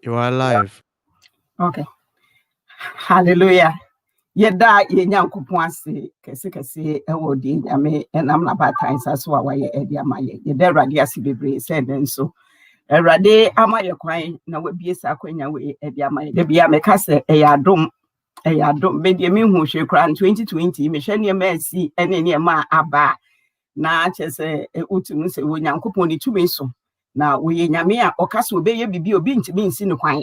You are live. Okay. Hallelujah. Yeda ye nyankopon ase kese ewo di nyame enam na batan saso a waye edi amaye. Yeda awurade ase bebre se den so. Awurade amaye kwan na wabie sa kwanya we edi amaye. Da bia me ka se eyadom be de me hu hwe kra 2020 me hwe ne ma asi ene ne ma aba na chese utu se wo nyankopon ni tumi so. Na wo ye nyame a okase obeye bibi obi ntimi nsi ne kwan.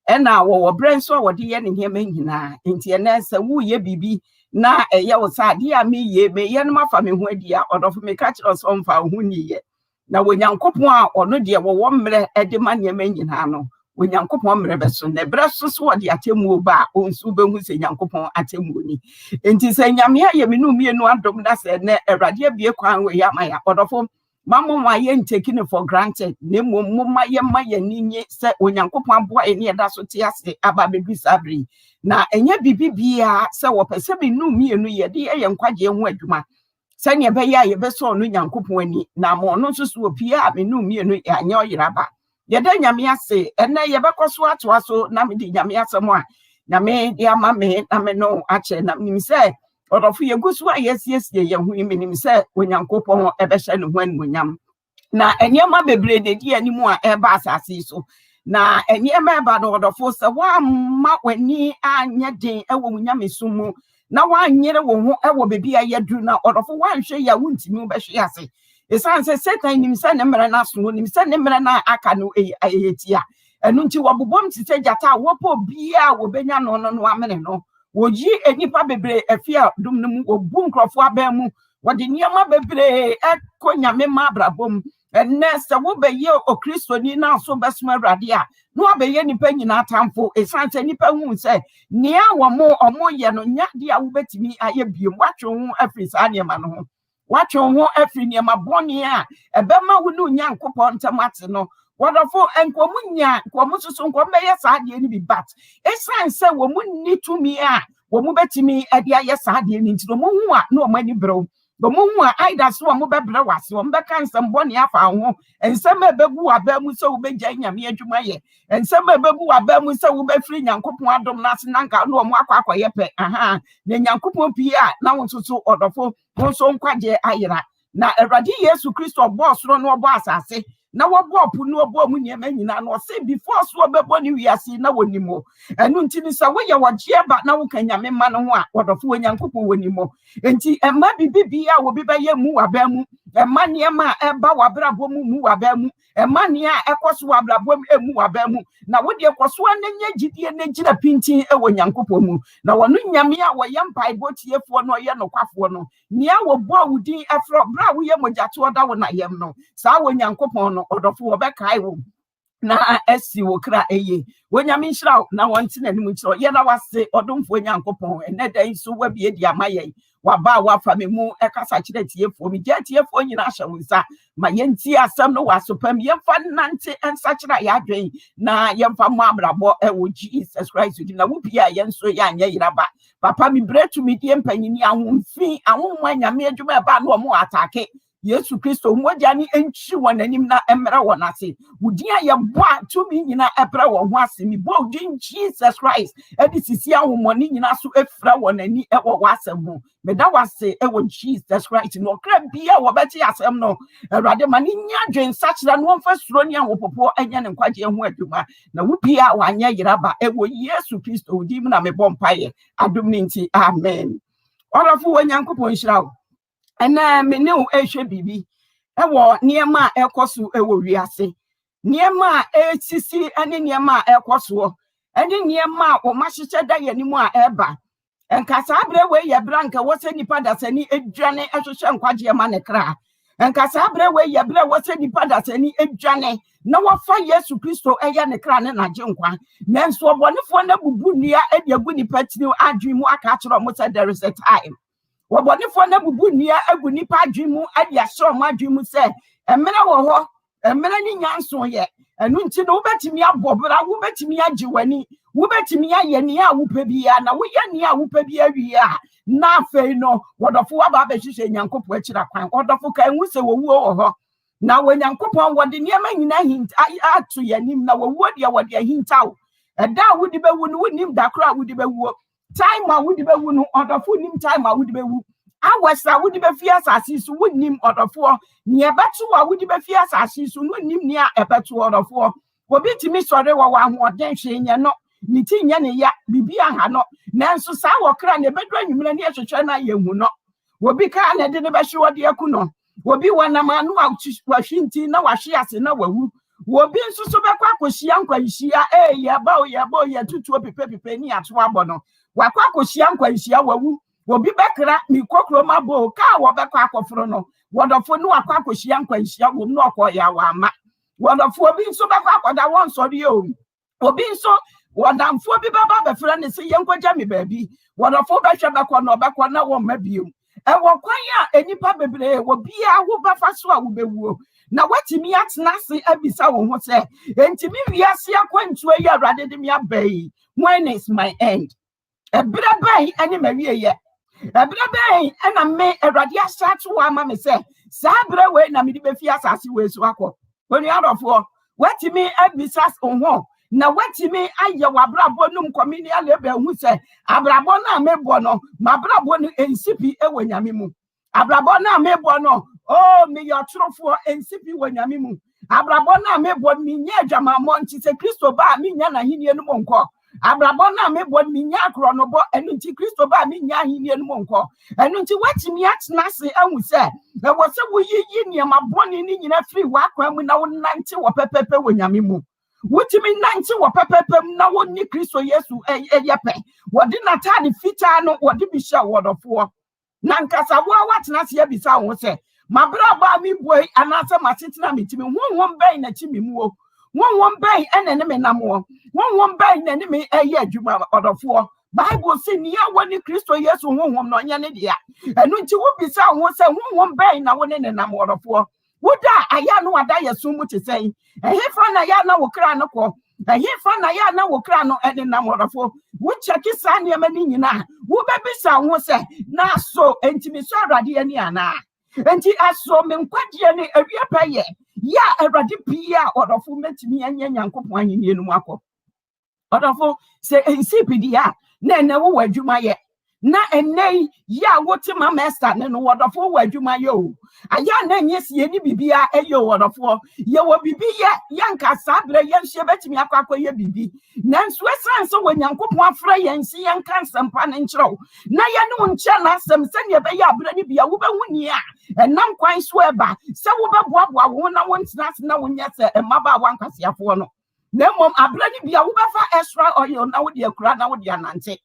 Ena wo brɛ nso a wɔde yɛ ne nneɛma nyinaa nti ɛnɛ sɛ woyɛ bibi na ɛyɛ wo sa ade a meyɛ meyɛ no mafa me ho adi a ɔdɔfo me ka kyerɛ sɛ ɔmfa ho niyɛ na wonyankopɔn a ɔno deɛ wɔwɔ mmerɛ ɛde ma nneɛma nyinaa no wonyankopɔn mmerɛ bɛso na brɛ so so wɔde atemmuo ba a ɔnso bɛhu sɛ nyankopɔn atemmuo ni nti sɛ nyame ayɛ me no mmienu adom na sɛ ɛnɛ awurade abie kwan wɔ yɛ ama ya ɔdɔfo Mama ma yen taking it for granted. Nemo mama yema yenye se onyankopon aboa eni eda so te ase aba bedu sabri. Na enye bibibia se wo pese bi nu mienu ye de ye nkwaje ho adwuma. Se ne be ya ye be so no nyankopon ani na mo no so so opia me nu mienu ya anya oyiraba. Ye de nyame ase ene ye be koso atoa so na me di nyame ase mo a na me de ama me na me no ache na nim se Odofo yegusu a yesiesie ye hu iminim se onyankopon ebehye ne ho anmunyam na enyema bebre de di animu a eba asase so na enyema eba do odofo se wa ma wani anya den ewo munyame sumu na wa nyere wo ho ewo bebi ayedru na odofo wa nhwe ya wuntimi behwe ase esan se Satan nim se ne mere na so nim se ne mere na aka no eyetia enu nti wobobom ti se jata wopo bia wo benya no amene no woji enipa bebre afia dum no mu obu nkrofo abamu wode niam bebre ekonyame ma brabom enne se wo beye okristoni na so besuma awrade a no abeye nipa nyina atamfo esanse nipa hu se nia wo mo omoye no nya de a wo betimi aye biem watwe hu afri sa niam no ho watwe hu afri niam boni a ebema wo no nyankopon ntamate no wonderful enkomunya komususu nkomeye sa de ni bi bat esanse wo mu ni tumi a wo mu betimi ade aye sa de ni ntino mo hu a na o mani bro bo mo hu a aida so mo bebre wase wo mbeka nsem boni afa ho ensem ebegu abamu so wo begya nyame adwuma ye ensem ebegu abamu so wo befri nyankopon adom na ase nanka na o mo akwakoye pe aha na nyankopon pi a na wonsoso odofo mo so nkwaje ayira na Awurade Yesu Kristo boss ro no obo asase na wobo opu no obo mu niam nyina no say before so obebo ni wiase na wonimo enu ntini sa wo ye wogye ba na wo kanyame ma no ho a wodofo onyankopon wonimo enti emma bibibia wo bi ba ye mu waba mu emma niam a eba wabrabo mu waba mu emma nia ekoso wabrabo mu waba mu na wo de ekoso ananya gidie na gira pintin e wonyankopon mu na wono nyame a wo ye mpai botiefo no ye no kwafo no nia wo bo awudin afro bra wo ye mojato oda wo na yem no sa wonyankopon no odofo obekai wo na esi wo kra eye wonyame nhira na wonte nanim nchiro ye na wase odomfo nyankopon eneda nso wabie di amaye waba wafa me mu ekasa kire tiefo mi je tiefo nyina hye wonsa ma yenti asem no wasopam yemfa nante ensa kira ya adwen na yemfa mu abrabo ewo Jesus Christ na wupia yenso ya anya yiraba papa mi bretu mi die mpanyini ahomfi ahomwa nyame adwuma ba na omo atake Yesu Kristo moja ni enchi wonanim na emra wonase wudia ye boa tumi nyina epra wo ho ase mi bo din Jesus Christ edi sisi ahomoni nyina so efra wonani ewo wasem ho meda wase ewo Jesus Christ no kra bia wo beti asem no awrade mani nya dwen sachira no mfa suro ni ahopopo enya ne nkwaje ho adwuma na wupia wanya yiraba ewo Yesu Kristo udi mu na me bompaye adom ni nti amen orafu wanyankopon hirawo ena me ne o ehwe bibi ewo niema ekoso ewo wiase niema etisi ane niema ekoso ene niema o mahyeche da yanimu a eba enkasa abre we ye branka wose nipa dasani edwane ehwehwe nkwaje ma ne kra enkasa abre we ye bre wose nipa dasani edwane na wafa Yesu Kristo eye ne kra ne naje nkwa nanso obonefo na bubu nia ediagu nipa tiri adwemu aka kiro mo say there is a time wobonefo na bubu nia agu nipa adwemu ade ahye mo adwemu se emere wo ho emere ni nyanso ye enu nti no wobetimi abobra wobetimi agiwani wobetimi ayeni a wupe bia na woyeni a wupe bia wi a na afei no wodofo aba behwehwe nyankopɔ akira kwan wodofo kan hu se wowu wo ho na Nyankopɔn wode niema nyina hint ato yanim na wo de wode hintaw ɛda wo de bewu no wonim dakra wo de bewu time a wo de bewu no odofo nim time a wo de bewu awesa wo de befi asase so wonim odofo ne ebeto a wo de befi asase so no nim ne a ebeto odofo obi timi sɔre wɔ ahoɔden hwe nye no ne ti nye ne ya bibi aha no nanso saa wɔ kra ne bedu anwumre ne hwehwɛ na yehu no obi ka na de ne bɛhwe wɔ de aku no obi wanama no a wahwinti na wahwe ase na wawu obi nso so bɛkɔ akɔhyia nkwanhyia yɛba tutuo pepepepe ni ato abɔ no wakɔ akɔhyia nkwanhyia wawu obi bɛkra mi kokroma bo ka wɔ bɛkɔ akɔforo no wɔdɔfo no wakɔ akɔhyia nkwanhyia wom no ɔkɔ ya wa ama wɔdɔfo obi nso bɛkɔ akɔda wɔn sɔre o obi nso wɔdamfo bi baba bɛfra ne se yɛnkɔgya me baabi wɔdɔfo bɛhwɛ bɛkɔ no ɔbɛkɔ na wɔn ma bio ɛwɔ kwan a enipa bebree wɔ bia wo bɛfa so a wo bɛwuo na watimi atena se abisa wo ho sɛ entimi wiase akwantuo yi Awurade de me abai when is my end ebere bai ani mawie ye ebere bai na me Awurade ahyɛ wa ama me sɛ saa bere we na me de befi asase we so akɔ oni adɔfo watimi abisa wo ho na watimi ayɛ wabrabɔ num komini alebe hu sɛ abrabɔ na mebɔ no mabrabɔ no ensipi ɛwɔ nyame mu abrabɔ na mebɔ no me yotrofo ensipi wɔ nyame mu abrabɔ na mebɔ mi nya adwamamɔ nti sɛ Kristo ba mi nya na henie no nkɔ abrabɔ na mebɔ mi nya akronobɔ ɛno nti Kristo ba mi nya henie no nkɔ ɛno nti watimi atena se ahu sɛ ɛwɔ sɛ wo yi niema bɔne ni nyina firi wakwan mu na wo nante wɔ pɛpɛpɛ wɔ nyame mu wotimi nante wɔ pɛpɛpɛ mu na wo ni Kristo Yesu ɛyɛ pɛ wɔde natade fitaa no wɔde bi hyɛ wɔdɔfoɔ na nkasa wo watena se abisa wo sɛ mabra ba mi boy anase masetena mitimi wonwon bɛn na chi mi mu wonwon bɛn ene ne me namo wonwon bɛn na ne me ɛyɛ adwuma ɔdɔfoɔ Bible say ni awo ni Kristo Yesu wonwon no nya ne dia ɛnu nti wo bisa wo sɛ wonwon bɛn na wo ne nam ɔdɔfoɔ woda aya no wada yesu mu te sɛn ɛhefa na ya na wo kra no kɔ ɛhefa na ya na wo kra no ɛne nam ɔdɔfoɔ wo kyeki saa nneɛma ni nyina wo bɛbisa wo sɛ na so entimi so Awurade ani ana enti aso me nkwadie ne awie pɛyɛ ya Awurade pia ɔdɔfo metimi anya Nyankopɔn ahenie no mu akɔ ɔdɔfo sɛ ensipidia na wo wadwuma yɛ na enei ya wote ma master ne no wɔdɔfo wadwuma yɛ o aya na nyesie ni bibia ɛyɛ wɔdɔfo yɛ wɔ bibi yɛ yanka sabre yɛ nhye betimi akɔ yɛ bibi nanso esan so wɔ Nyankopɔn afra yɛn si yɛn kansampa ne nkyerɛw na yɛ no nkyɛ na asɛm sɛ ne bɛyɛ abra ne bia wo bɛhu ni a ɛnam kwan so ɛba sɛ wo bɛboaboa wo na wo ntena se na wo nyɛ sɛ ɛmaba wankasiafoɔ no na mmom abra ne bia wo bɛfa extra oil na wo de akura na wo de anante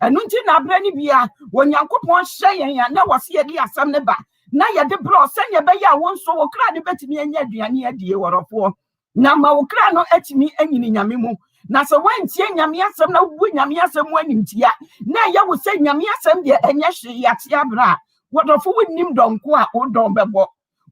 ɛno nti na abra ne bia wɔ Nyankopɔn hyɛ yɛn ya na wɔse yɛ de asɛm ne ba na yɛ de bro sɛ ne bɛyɛ a wo nso wo kra de betimi anya aduane adie wɔrɔfoɔ na ma wo kra no atimi anyini nyame mu na sɛ wantie nyame asɛm na wo nyame asɛm mu animtia na yɛ wo sɛ nyame asɛm de ɛnyɛ hwe yate abra wɔdɔfo wonim dɔnko a wo dɔn bɛbɔ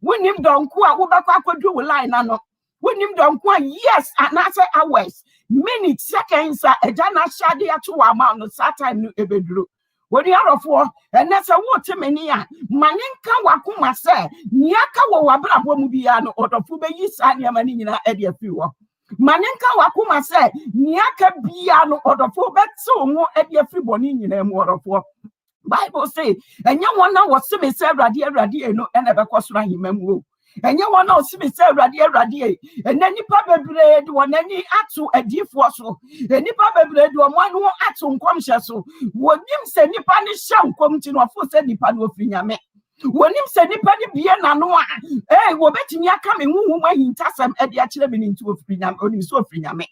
wonim dɔnko a wo bɛkɔ akɔdu wo line na no wonim dɔnko a yes anase hours minutes seconds a ɛgya na hyade ato wa ma no saa time no ebeduro wodi arɔfoɔ ɛnɛ sɛ wo temeni a mane nka wakoma sɛ niaka wɔ wabrabɔ mu bia no ɔdɔfo bɛyi saa nneɛma ne nyina ɛde afiri wɔ mane nka wakoma sɛ niaka bia no ɔdɔfo bɛte wo ho ɛde afiri bɔne nyina mu ɔdɔfoɔ Bible say enye wɔn na wɔse me sɛ Awurade no ɛna bɛkɔ soro ahema mu o enye wɔn na wɔse me sɛ Awurade ɛna nipa bebree de wɔn ani ato adiifoɔ so nipa bebree de wɔn ano ato nkɔmhyɛ so wɔnim sɛ nipa ne hyɛ nkɔm ti no ɔfo sɛ nipa no ofiri nyame wɔnim sɛ nipa ne bie n'ano a wɔbɛtumi aka me huhum ahintasɛm ɛde akyerɛ me ne nti ofiri nyame onim sɛ ofiri nyame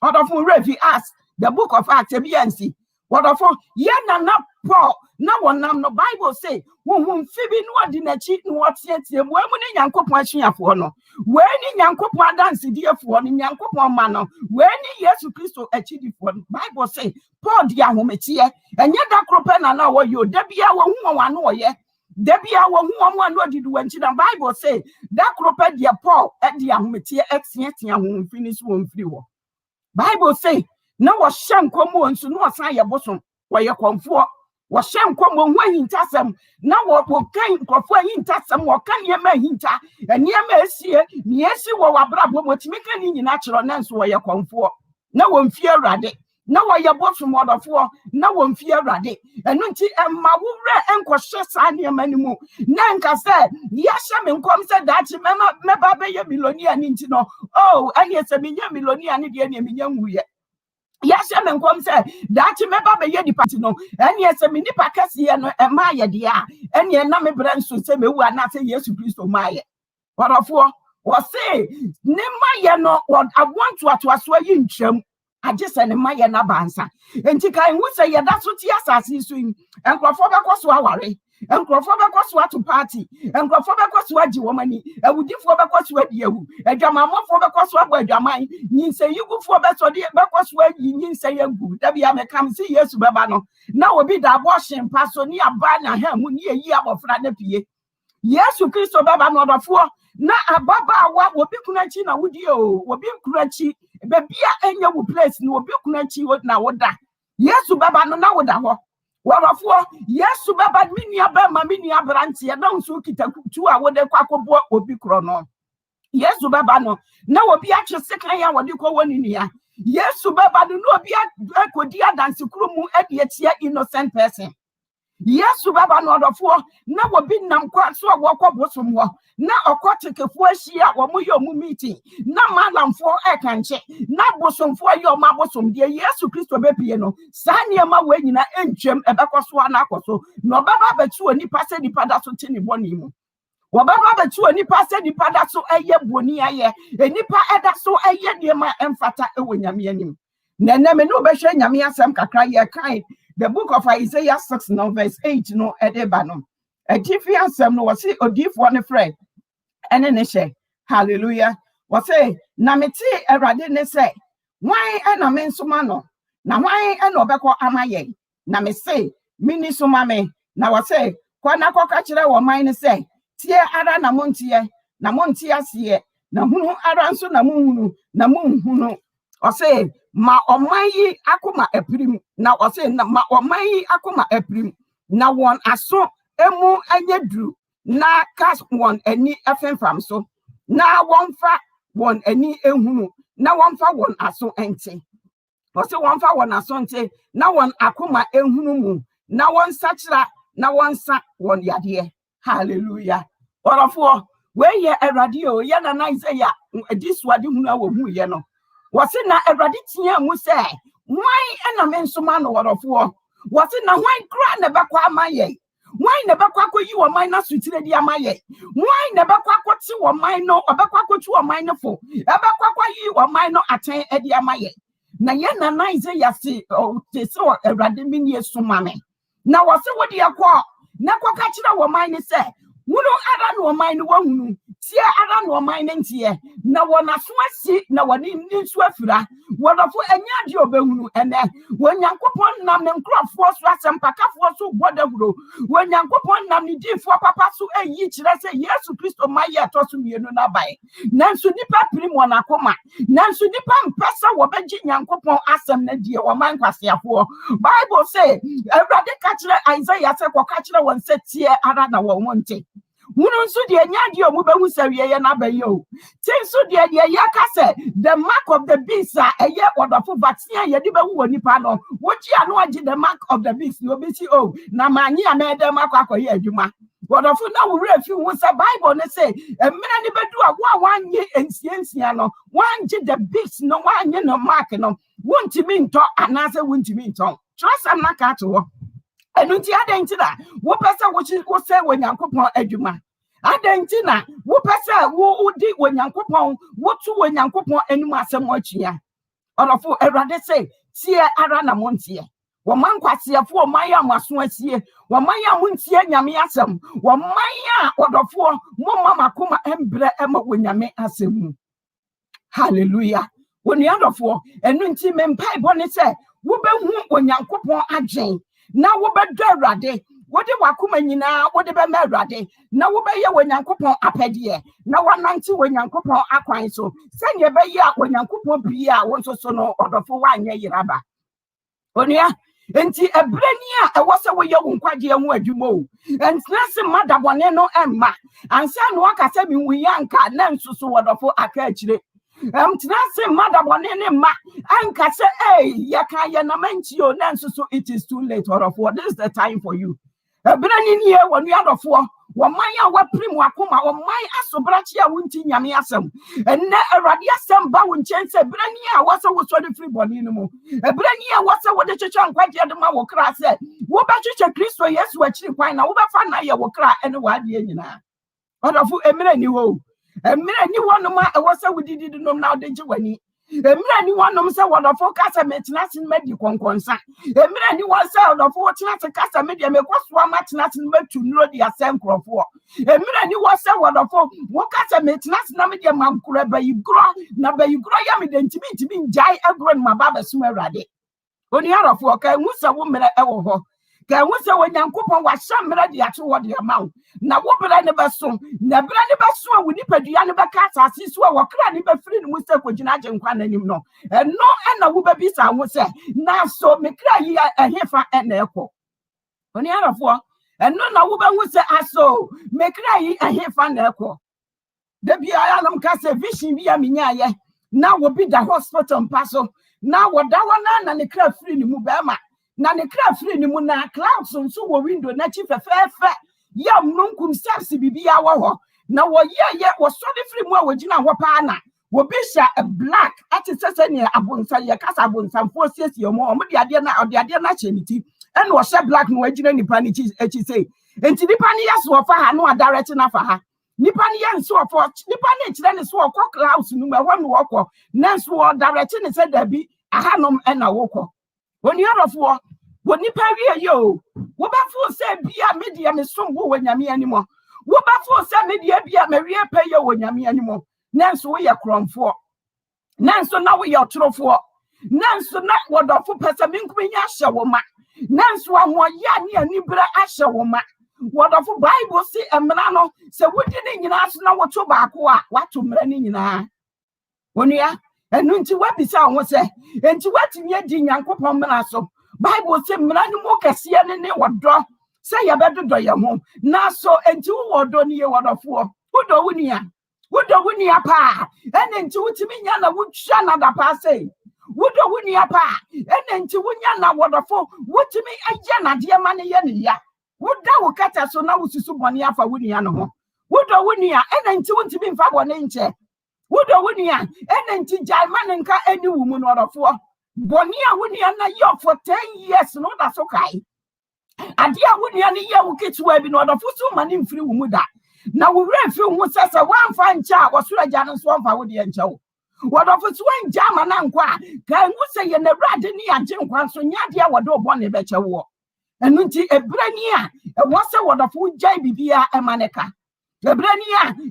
ɔdɔfo refi us the book of Acts ebiansi wɔdɔfo yɛ nana Paul na wɔnam no Bible say huhum fibi no ɔdi n'akyi no wɔteatea mu emu ne Nyankopɔn asuafoɔ no wei ne Nyankopɔn adansediefoɔ no Nyankopɔn ma no wei ne Yesu Kristo akyidifoɔ no Bible say Paul di ahometeɛ ɛnyɛ da koro pɛ na wɔyɛ o da bia wɔn ho wɔn ano wɔyɛ da bia wɔn ho wɔn ano ɔdidi wɔn akyi na Bible say da koro pɛ deɛ Paul ɛdi ahometeɛ ɛteatea ho mfini so wɔn mfiri wɔ Bible say na wɔhyɛ nkɔm wɔn nso na wɔsan yɛ bosom wɔyɛ kɔnfoɔ wɔhyɛ nkɔm wɔn ho ahintasɛm na wɔkan nkurɔfoɔ ahintasɛm wɔka nneɛma ahinta Eniema esie niesi wo wabrabo motimi ka ni nyina kyerɛ na nso wo yɛ kɔmfo na wo mfie Awurade na wo yɛ bosomɔdɔfo na wo mfie Awurade ɛno nti ɛma wo wrɛ ɛnkɔhye saa nneɛma no mu na nka sɛ yɛhyɛ me nkɔm sɛ daakye mɛba bɛyɛ milonia ne nti no ɛneɛ sɛ menyɛ milonia ne deɛ ne menya nwuyɛ yɛhyɛ me nkɔm sɛ daakye mɛba bɛyɛ nipa nti no ɛneɛ sɛ me nipa kɛseɛ no ɛma yɛ deɛ a ɛneɛ na mebrɛ nso sɛ mewu anaasɛ Yesu Kristo ma yɛ wɔdɔfoɔ wɔse ne ma yɛ no awɔntoatoasoa yi ntwam agye sɛ ne ma yɛ n'abansa enti kan hu sɛ yɛda so te asase so yi nkurɔfoɔ bɛkɔ so aware nkurɔfoɔ bɛkɔ so ato party nkurɔfoɔ bɛkɔ so agye wɔn ani awudifoɔ bɛkɔ so adi awu adwamammɔfoɔ bɛkɔ so abɔ adwaman nyinsɛyigufoɔ bɛkɔ so ayi nyinsɛyɛ agu dabi a mɛkam sɛ Yesu bɛba no na obi da abɔhye mpa so ne aba na ha mu ne yɛyi abɔfra no pie Yesu Kristo bɛba no ɔdɔfoɔ na ababaawa wobi kuna akyi na wodi wobi kuna akyi bebia enye wo place ni wobi kuna akyi na woda Yesu baba no na woda ho wɔrɔfoɔ Yesu baba minia ba ma minia brantie na nso kitakutu a wode kwakobo obi korɔ no Yesu baba no na obi akye sekan ya wode kɔ woni nia Yesu baba no na obi akodi adanse kuro mu ade atia innocent person Yesu baba no ɔdɔfoɔ na wobi nam kwa so a wɔkɔ bosom hɔ na ɔkɔ tekefoɔ ahyia wɔn yɛ ɔmo meeting na malamfoɔ ɛka nkyɛ na bosomfoɔ yɛ ɔmo abosom deɛ Yesu Kristo bɛpie no saa nneɛma wɔ nyina ɛntwam ɛbɛkɔ so ana akɔ so na ɔbɛba bɛtu onipa sɛ nipa da so te ne bɔne mu wɔbɛba bɛtu onipa sɛ nipa da so ɛyɛ bɔne ayɛ enipa ɛda so ɛyɛ nneɛma ɛmfata ɛwɔ Nyame anim na ɛnɛ me ne wobɛhwɛ Nyame asɛm kakra yɛ kan the book of Isaiah 6 no verse 8 no edeba no atifi asem no wose odiifo ne frɛ ene ne hye hallelujah wose na mete Awurade ne sɛ wan ɛna me nsoma no na wan ɛna obɛkɔ amaye na me se mini soma me na wose kɔ na kɔ ka kyerɛ wɔ man ne sɛ tie ara na montie na montie aseɛ na hunu ara nso na munhunu na munhunu ɔse ma ɔman yi akoma apirim na ɔse na ma ɔman yi akoma apirim na wɔn aso emu anyeduru na kas wɔn ani afemfam so na wɔmfa wɔn ani ehunu na wɔmfa wɔn aso ente ɔse wɔmfa wɔn aso ente na wɔn akoma ehunu mu na wɔn sakyera na wɔnsa wɔn yadeɛ hallelujah ɔrɔfoɔ weyɛ Awurade o yɛ na Isaiah adisuade hunu a wɔ hu yɛ no wose na Awurade tia mu sɛ wan ɛna me nsoma no wɔrɔfoɔ wose na wan kra na bɛkɔ amayɛ wan na bɛkɔ akɔyi wɔ man na sutire di amayɛ wan na bɛkɔ akɔte wɔ man no ɔbɛkɔ akɔtu wɔ man no fo ɛbɛkɔ akɔyi wɔ man no atɛn adi amayɛ na yɛ na Isaiah se te sɛ Awurade mi nie soma me na wose wodi akɔ na kɔ ka kyerɛ wɔ man ne sɛ wunu ara no ɔman no wahunu tie ara no ɔman no ntie na wɔnaso asi na wɔne nso afira wɔdɔfo anya ade obehunu ɛnɛ wɔnyankopɔn nam ne nkrɔfoɔ so asɛmpakafoɔ so bɔdahuro wɔnyankopɔn nam ne difoɔ papa so ayi kyerɛ sɛ Yesu Kristo ma yɛ ɛtɔ so mmienu na bae nanso nipa pirim wɔn akoma nanso nipa mpɛ sɛ wɔbɛgye nyankopɔn asɛm na die wɔman kwaseafoɔ Bible say Awurade ka kyerɛ Isaiah sɛ kɔ ka kyerɛ wɔn sɛ tie ara na wɔn nte Wunu nso de nyadi omu behu sɛ wiye na bɛyɛ o tin so de yaka sɛ the mark of the beast a ɛyɛ ɔdɔfo vaccine yɛde bɛhu wɔ nipa no wogi ano agye the mark of the beast no obi si o na manyi a mɛdɛ makɔ akɔyɛ adwuma wɔdɔfo na wura fi hu sɛ Bible ne sɛ emena ne bedu a wo a wanye ensiensia no wangye the beast no wanye no mark no wontimi ntɔ anaasɛ wontimi ntɔ trust am na ka to hɔ enu ti adentina wo pese wo sɛ Onyankopɔn adwuma adentina wo pese wo di Onyankopɔn wo tu Onyankopɔn anim asɛm akyia ɔrɔfo Awurade sɛ tie ara na montie wo man kwasiafo wo man ya maso asie wo man ya montie Nyame asɛm wo man ya ɔdɔfo mo mama koma embre ema Nyame asɛm mu hallelujah woni adɔfo enu nti mempai bɔ ne sɛ wo behu Onyankopɔn agyen na wo bedo Awurade wode wakoma nyina wode be ma Awurade na wo bɛyɛ Onyankopɔn apɛdeɛ na wanante Onyankopɔn akwan so sɛnye bɛyɛ Onyankopɔn bia wo nso so no ɔdɔfo wanyɛ yiraba onua Enti ebrania e wose wo ye wo nkwaje ho adwuma o. Entrase madabone no emma. Ansa no aka se mi wuyanka na nsusu wodofo aka akire. Trase madabone ne ma anka se yaka ye na manchi o na nsusu it is too late wodofo. This is the time for you. Ebrani ni e wonu adofo. Wamaya waprim wakoma wamaya asobrachi a wunti nyame asem enne awrade asem ba wunchense brani a wase wo so de free body no mu brani a wase wo de checha nkwaje de ma wo kra se wo ba checha Kristo Yesu akiri kwan na wo ba fa na ye wo kra ene wa de nyina odofu emre ni wo no ma e wase wo didi no na de je wani emre ni wonom se wodofo kasa metinase medi konkonsa emre ni wose wodofo wotinase kasa media mekoso amatinase metu nuro di asenkrofo emre ni wose wodofo wo kasa metinase na media mankura bayigro na bayigro ya me dentimi njai agro ma baba suma awrade oni arofo ka enwusa wo mere ewo ho ka enwusa wo nyankopon wa shamre di ate wo de amawo na wo bere ne beso na bere ne beso a woni padua ne beka asase so a wokra ne befiri ne musa kogina agenkwa nanim no eno na wo babisa wo se na so mekra yi ehefa na ekọ oni arafo eno na wo behu se aso mekra yi ehefa na ekọ da bia alam ka se vision bia menya ye na wo bi da hospital mpaso na wo da wona na ne kra firi ne mu bema na ne kra firi ne mu na clouds nso wo window na chi fefefe ya mnunkum steps bibia wo ho na wo ye wo so de firi mu a wogina ho pa na wo bisha a black ati sese ne abonsa ye kasa abonsa fo siesie mo de ade na cheniti ene wo she black no wagina nipa ni echi sei enti nipa ni yeso wo fa ha no direct na fa ha nipa ni yenso wo fo nipa ni kire ne so wo clouds no me ho no wo ko nanso wo direct ne se da bi aha no na wo ko oni arofo woni pawie yo wo ba fu se bia media me sombo wo nyame animo wo ba fu se media bia me wie pe yo wo nyame animo nanso wo ye kromfo nanso na wo ye otorofo nanso na wodofo pese minkunya hye wo ma nanso ahoya ne anibra ahye wo ma wodofo Bible si emra no se wodi ne nyina so na wo to baako a wato mra ne nyina onua enu nti wabisa ho se enti watimi adi nyankopon mra so Bible say mra ni mo kase ne wodo say ye bedodo ye ho na so enti wo wodo ni ye wodofo wodo wunia pa ene enti wutimi nya na wutwa na da pa say wodo wunia pa ene enti wunya na wodofo wutimi agye na de ma ne ye ne ya woda wo kata so na wususu bone afa wunia no ho wodo wunia ene enti wutimi mfa bone nche wodo wunia ene enti jai man nka eni wu mu no wodofo Bonia wunia na yo for 10 years no da so kai adia wunia ni ye wukitwa bi no da fusu mani mfiri wu mu da na wo refi wu sese wanfa ncha wosura ja no so wanfa wo de ncha wo wodo fusu anja ma na nkwa ka ngu se ye na brade ni age nkwa so nya de wodo bo ne be che wo enu nti ebrani a wo se wodo fu jai bibia emaneka ebrani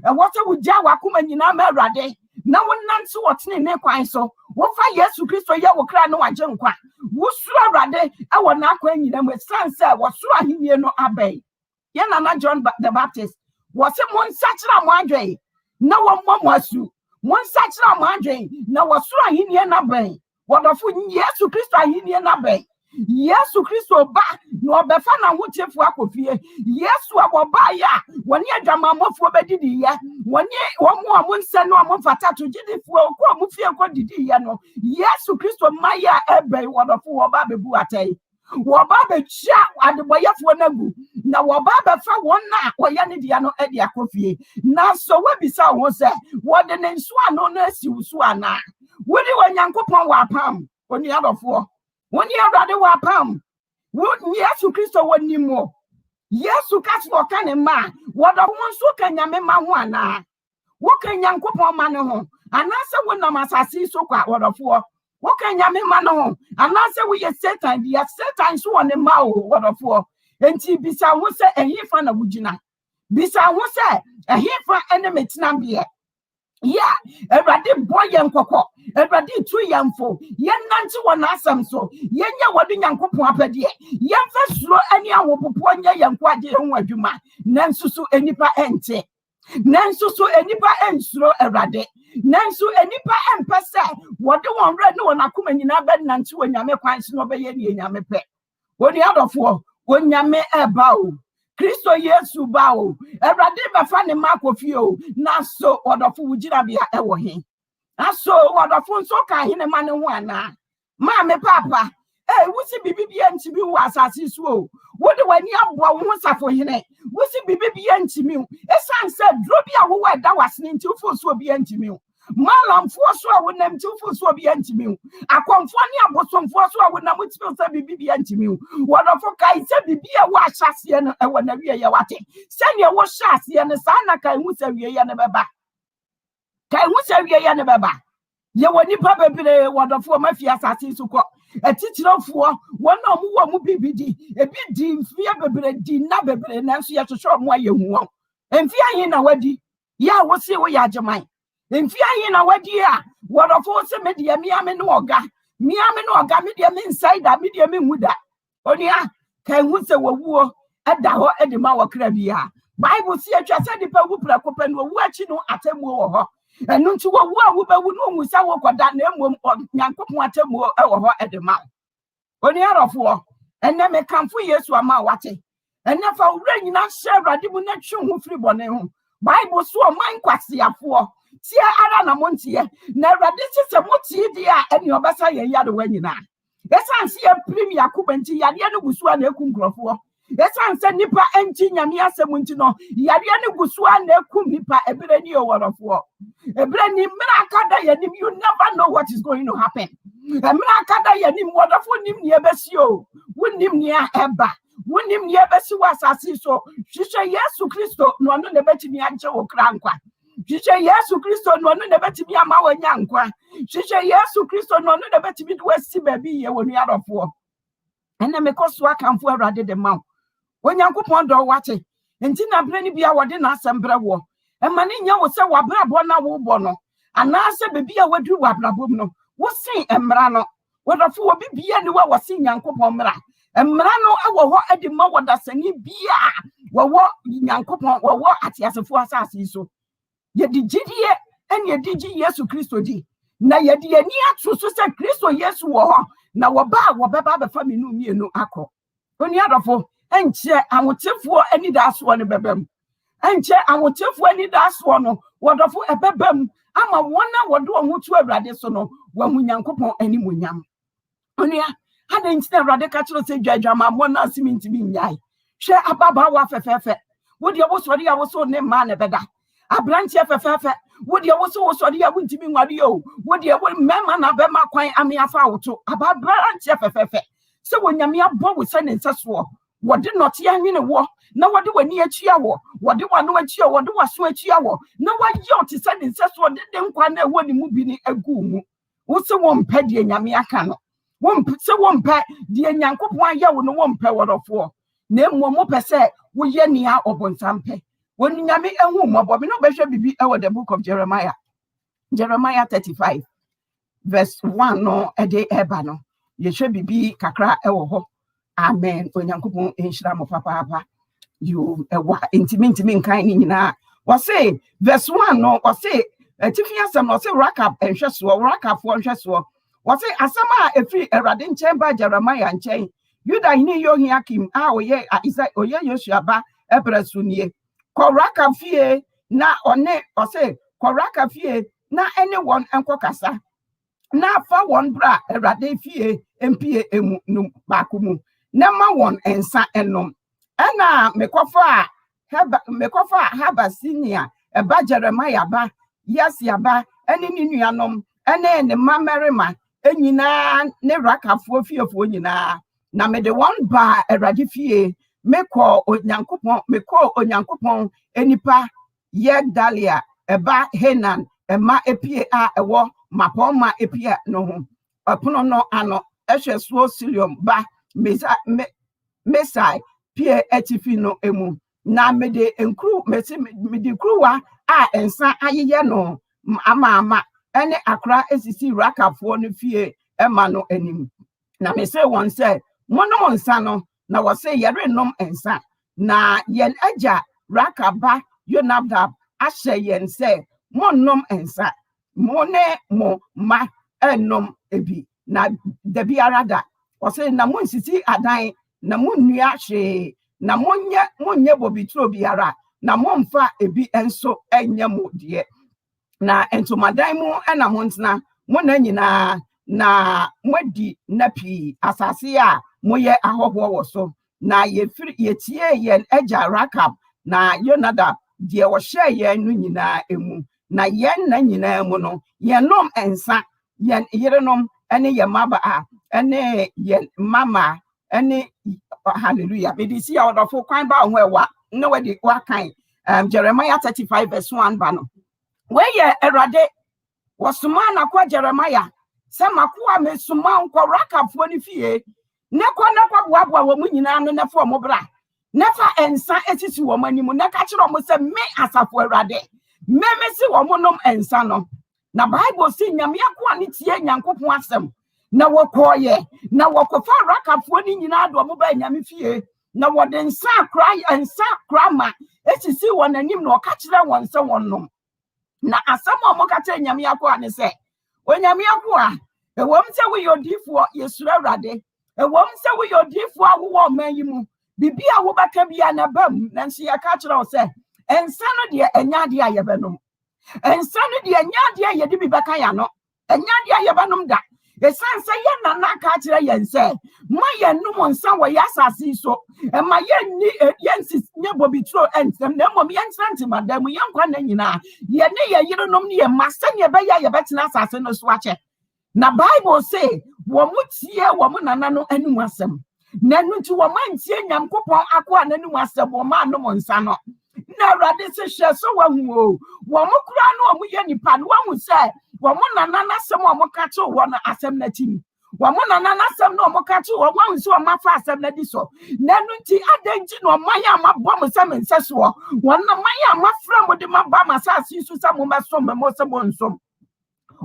a wo se wu ja wakoma nyina ma awrade na wonnanse wotene ne kwan so wo fa Yesu Kristo ye wo kra no waje nkwa wo suru awrade e wo na akwa nyina mu sanse wo suru ahenie no abai ye na John the Baptist wo se mon sachira mo adwen na wo mmom asu mon sachira mo adwen na wo suru ahenie na abai wo dofo Yesu Kristo ahenie na abai Yesu Kristo ba no befa na wotefu akofie Yesu aboba ya woni adwamamofo bedidi ya woni womo amunse no amfata to gidifu ko amufie ko didi ya no Yesu Kristo maya ebe wodofo wo ba bebu atai wo ba be chia adeboyefo nagu na wo ba befa wona woye ne dia no edi akofie na so wabisa wo se wo de ne nso ano na asi usu ana wodi wanyankopon wa pam oni adofo woni awrade wa pam woni Yesu Kristo woni mo Yesu kaswo kan ma wodo wonso kanyame ma ho ana wo kanyankopon ma ne ho anase wonam asase so kwa wodofo wo kanyame ma ne ho anase wo ye Satan dia Satan so woni ma o wodofo enti bisa ho se ehifa na wugina bisa ho se ehifa ene metina bie ya Ewrade boye nkokọ Ewrade tu yamfo ye nanti wona asam so ye nya wode nyankopon apede ye mfa suro ani awopopo nya yanko ade ho adwuma nansusu enipa ente nansusu enipa ensuro Ewrade nansu enipa empese wode won re ne wona koma nyina be nanti wonyame kwan so no be ye ne nyame pe Oni adofo onyame ebao Kristo Yesu bao Erade befa ne makofie o na so odofo wujira bia ewo he aso odofo nso ka hene ma ne ho ana ma me papa wusi bibi bia ntimi wo asase so o wo de wani abwa wo safo hene wusi bibi bia ntimi esan se dro bia wo wa da wasne nti fo so bia ntimi malamfo so a wonam ti fo so bia ntimi akomfo ne abosomfo so a wonam ti so bibi bia ntimi wodofo kai se bibi a wo ahyase no e wona wie ye wate se ne wo hyase no sa na kai hu se wie ye ne beba kai hu se wie ye ne beba ye woni pa bebre wodofo mafia asase so ko atitirofo wona mu bibidi ebi di mfia bebre di na bebre na so ye hwehwe mo ayehu emfia hin na wadi ya wo se wo ya ageman emfia hin na wadi a wodofo se media miame no oga media me inside media me huda onia kai hu se wowuo eda ho edima wokra bia Bible si atwa se dipa wu prakopa no wu achi no atemu wo ho enu nti wo wu awu ba wu no mu sa wo koda na emom Nyankopon atemu e wo ho edema oni arofo enne me kamfo Yesu ama wate enne fa wura nyina hye Awurade mu na twe ho firi bone ho Bible so man kwasiafo tie ara na montie na Awurade sise motie dia ene obasa ye yade wanyina esanse ye premier kubanti yade no gusu na ekum krofo esanse nipa enti nyame asem nti no yade no gusu na ekum nipa ebere ni oworofo ebere ni mra kada yanim you never know what is going to happen mra kada yanim wodofo nim ne ebesio wonim ne eba wonim ne ebesi wasasi so hwehwe Yesu Kristo no no ne betimi anje wo krankwa hwehwe Yesu Kristo no no ne betimi ama wanya nkwa hwehwe Yesu Kristo no no ne betimi wasi baby ye wonu arofo ene mekoso akamfo Awurade de maw Onyankopon do wate enti na brani bia wode na asembre wo ema ne nya wo se wabrabo na wo bo no anase bebi a wadu wabrabo no wo sin emra no wodofo wo bibia ne wo sin Nyankopon mra emra no ewo ho edi ma wodasani bia wo Nyankopon wo atiasefo asase so ye di gidie ene ye di Yesu Kristo di na ye di ani atu so se Kristo Yesu wo ho na wo beba be family no mienu akọ oni adofo enche awotefo ani da so ne bebam enche awotefo ani da so no wodofo ebebam ama wona wodo ho tu Awurade so no wahu Nyankopon ani monyam oni ada ntina Awurade ka kiro se dwadwama mo na siminti bi nyai hwe ababa wa fefefe wodi wo sori ya wo so ne ma ne beda abranche fefefe wodi wo so sori ya wuntimi nwade o wodi wo mema na be ma kwan amiafa awoto ababranche fefefe se wonyame abo wo se ne nseso wode nọte anwene wo na wode wani achia wo wode wano achia wode waso achia wo na waye ote se ne nseso de nkwa na ewo ni mu bi ni agu mu wo se wo mpa de nyame aka no wo mpa de Nyankopon aye wo no wo mpa wodofo na emu pese wo ye nia obonsampe woni nyame ehu mobo bi no behwe bibi e wo the book of Jeremiah 35 verse 1 no ede eba no ye hwe bibi kakra e wo ho amen Onyankopon enhira mo papa you ewa intimi nkan ni nyina wo say verse 1 no wo say tifia sam no say rakap enhweso rakap fo enhweso wo say asama efiri Awurade nchen ba Jeremiah nchen Yuda hini Yohiakim oye Isaiah oye Yoshua ba ebresunie koraka fie na one o say koraka fie na anyone enkokasa na fa won bra Awurade fie empie emu no bakumu na ma won ensa enom ena mekofa haba senior eba Jeremiah ba Yesia ba ene ni nuanom ene ne mamerima enyina ne rakafo fiefo nyina na me de one ba Awurade fie meko onyankopon enipa Yegdalia eba Henan ema epie a ewo mapoma epie no ho apono no ano ehweso Silium ba Mesai pie etifi no emu na mede enkru mede kruwa a ensa ayeye no ama ene akra esisi rakafo no fie ema no anim na me say won say mono nsa no na wo say yere nom ensa na yen agya rakaba Yonadab ahye yen say monnom ensa mone mo ma enom ebi na debi arada wo say na monsisi adan na munnua hwe na monye bobitro biara na momfa ebi enso enye mo de na entomadan mu na montena mo na nyina na modi na pi asase a moye ahoho wo so na yefiri yetie yen agya Rakab na Yonadab de wo hye yen no nyina emu na yen na nyina mu no yenom ensa yen yerenom ene ye maba ene yen mama ene hallelujah medisi ya odofo kwan ba ho ewa no we de wa kan Jeremiah 35 verse 1 ba no we ye Erade wasuma na kwa Jeremiah se makoa mesuma nkwa Rakafo ni fie ne kwa boaboa wo mu nyina no ne fo mo bra ne fa ensa etiti wo manimu ne ka kire mo se me asafo Erade me si wo mo nom ensa no na Bible si nyame akoa ne tie Nyankopon asem na wokoye na wokofa Rakafo ni nyina do mo ba nyame fie na wode ensa kra ma etisi wo nanim na o ka kire won se won nom na asem o mo ka kire nyame akoa ne se onyame akoa ewom se wo yodifo yesura Erade ewom se wo yodifo awo man yimu bibia wo baka bia na bam na nsi ya ka kire o se ensa no de enya de ayebenom ensa no de enya de ye de bi baka ya no enya de ayebenom da esanse ye na na ka kire ye se mo ye num nsa wo ya asase so e ma ye ni yensi nye bobitro ensem na mom ye ntrante madam ye nkwa na nyina ye ne ye yirenom ne ye masa ne be ya ye betina asase no so ache na Bible say wo mutie wo mo nana no anum asem na nu ti wo mantie Nyankopon akoa na anum asem wo ma no nsa no na Erade se hye so wa hu o wo mo kura no wo ye nipa no wo hu se wo mo nana na asem wo mo ka to wo na asem na tim wo mo nana na asem no mo ka to wo hu se wo ma fa asem na di so na nu ti adanji no maya ma bo mo se mense so wo na maya ma fra mo de ma ba ma sa si su sa mo ma so mo se mo nsom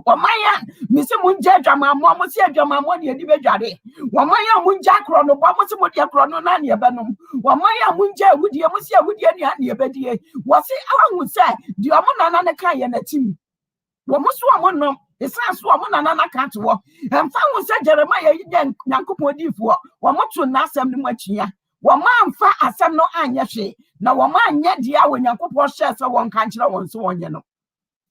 Wamaya misi munja drama mo si drama mo de di bedware wamaya munja kro no bo mo si mo de kro no na ne benum wamaya munja wudie mo si wudie ne na ebedie wo si awu se di omo nana ne kan ye na tim wo mo so omo no esan so omo nana na kan to wo emfa wo se Jeremiah yi de Nyankopon difo wo mo to na asem ne mo atwia wo ma amfa asem no anye hwe na wo ma anye dia wo Nyankopon hye se won kan kire won so wonye no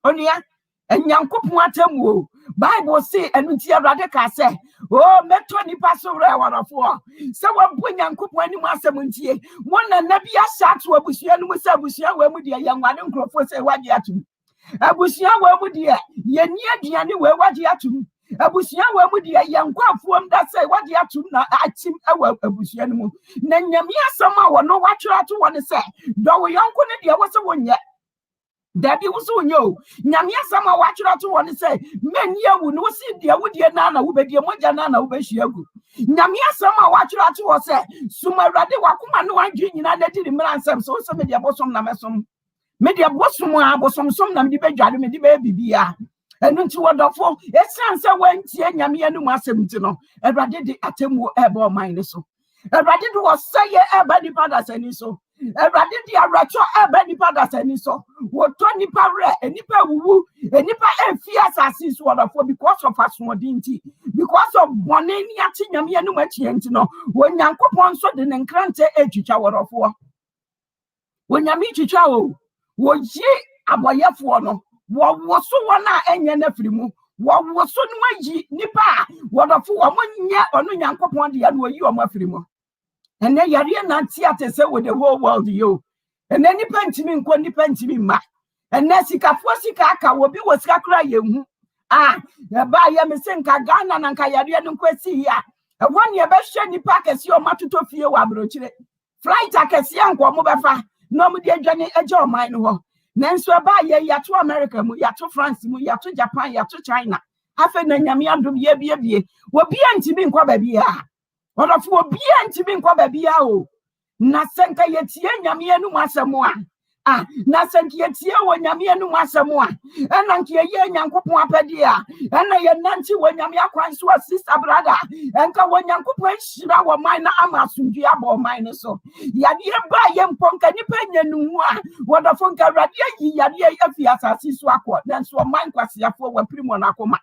onia Nyankopon atamu Bible say enu ti Erade ka se oh meto nipa so re warafo se wabu Nyankopon ani mu asem ntie wona na bia shat wabusua no mu se abusua wa mu de ye nwane nkrofo se wade atum abusua wa mu de ye ni aduane we wade atum abusua wa mu de ye nkwafuom da se wade atum na atim ewa abusua no mu na nyame asem a wono watwera to woni se do wo yonko ne de wo se wonye Daddy was on you. Nyamia sama watchra to one say, men ye would no see dear would ye nana who be dear Mojanana who be shiagu. Nyamia sama watchra to us say, Suma Rade Wakuma no one dream in a letting him ransom so media bosom namasum. Media bosom abosom some nam de bedjad me de baby. And into what of all, it sounds a went ye Nyamia no massentino, and Rade atemu ebo mine so. And Rade was say ye ebody padas and so. Erade di aracho ebe nipa da sani so wo to nipa re nipa wuwu nipa enfi asase so wonderful because of asmodinti because of bonani ati nyame anu machienti no wo Nyankopon so de nkrante etwitwa worofo wo nyame twitwa o wo yi aboyefo no wo so wona enye na firimu wo so no ayi nipa worofo wo monye onu Nyankopon de ya no yi o mafirimu. And then you're not theater with the whole world, you. And then you pentimi nkoni pentimi ma. And then sika aka will be was kakra you. Ah, ba ya me senka Ghana na nkayare no kwesi ya. E won ye be hwe ni pack esi o matoto fie wa brochire. Flight akesi anko mo befa. No mo de adwane eje o man no ho. Nanso ba ye ya to America mu, ya to France mu, ya to Japan, ya to China. Afa na nyame adom ye bie. Wo bia ntimi nkwa ba bia. Orofo bia ntimi nkwa ba bia o. Na senka yetie nyame anu asemu a. Na senka yetie wo nyame anu asemu a. Ena nke ye Nyankopon apede a. Ena ye nanti wo nyame akwan so sister brother. Enka wo Nyankopon hira wo man na amasundua abo man so. Yade ba ye mponka nipa nyanu a. Orofo nka rade yi yade afi asase so akọ. Den so man kwasiafo wa primo na akoma.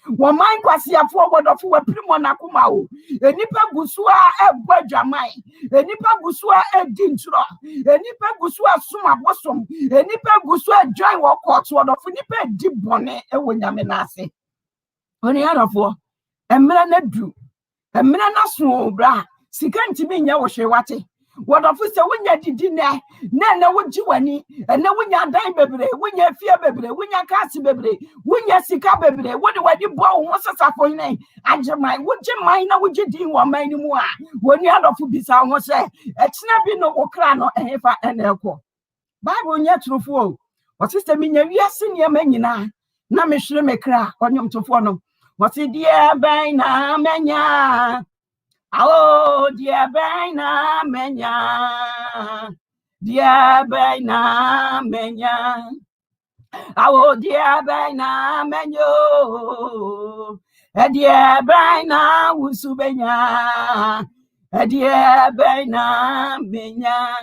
One mind was here forward of a primona kumao, a nipa gusua a bajamai, a nipa gusua a dintra, a nipa gusua suma bosom, a nipa gusua join or courts, one of nipa deep bonnet, a winyaminase. On the other four, a melana drew, a melana small bra, sikanti me yawashewate. What of us when you did Nana would you any, and now when you're dying baby, when you fear baby, when you're cassie baby, when you're sick up baby, what do I do? What's a for your name? And your mind, would you mind now? Would you do one mind more? When you're not for this, I was say, it's not been no crano and if I and elko. Bible yet true for what sister mean you're senior men, na me sure me cry on your to follow. What's it, dear Baina Menya? Oh, dear Baina Menya, dear Baina Menya. Oh, dear Baina Menyo, a dear Baina Wusubenya, a dear Baina Menya.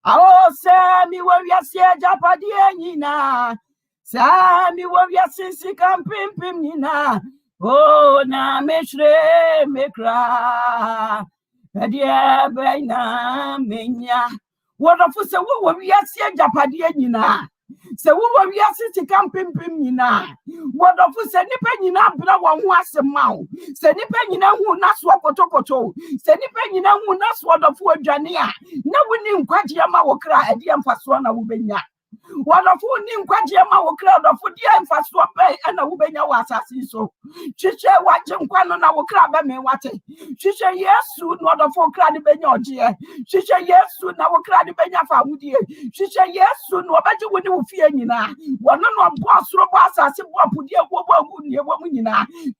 Oh, Sammy Warrior Japadia Nina, Sammy Warrior Sissy Campim Nina. Oh, na meshre mekra, adia baina menya. What of us? What we are seeing Japadia Nina? So what we are sitting camping Nina? What of us? Any penny now, but one was a mouth. Send a penny now who not swap or tokoto. Send a penny now who not swap of word Jania. No winning Quajama will cry at the Empaswana Ubenya. What of who knew Quajama will crowd of the Empaswa Bay and a Ubenya was as so. Chicha watching Quanon our crab and me what it. Chicha yes soon, not a four crowd Benyogia. Chicha yes soon, our crowd Benyafa Woody. Chicha yes soon, no better when you fear Nina. One on boss robots as if what would you woman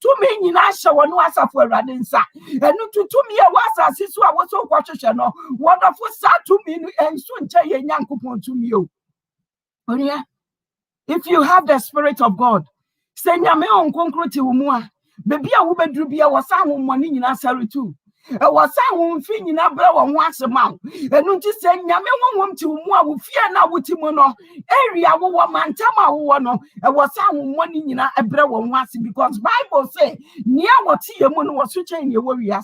2 million Asha one was a for Radinsa. And to me, I was as if I was so cautious. Wonderful sat to me and soon tell you Yankupon to me. If you have the Spirit of God, say Yame on concrete umua, baby, I will be drubia was some money in answer too. I was some thing in a blow on once a month. And don't you say Yame won't to umua will fear now with Timono. Area woman Tama one, I was some money in a blow on once because Bible say near what your moon was switching your warrior.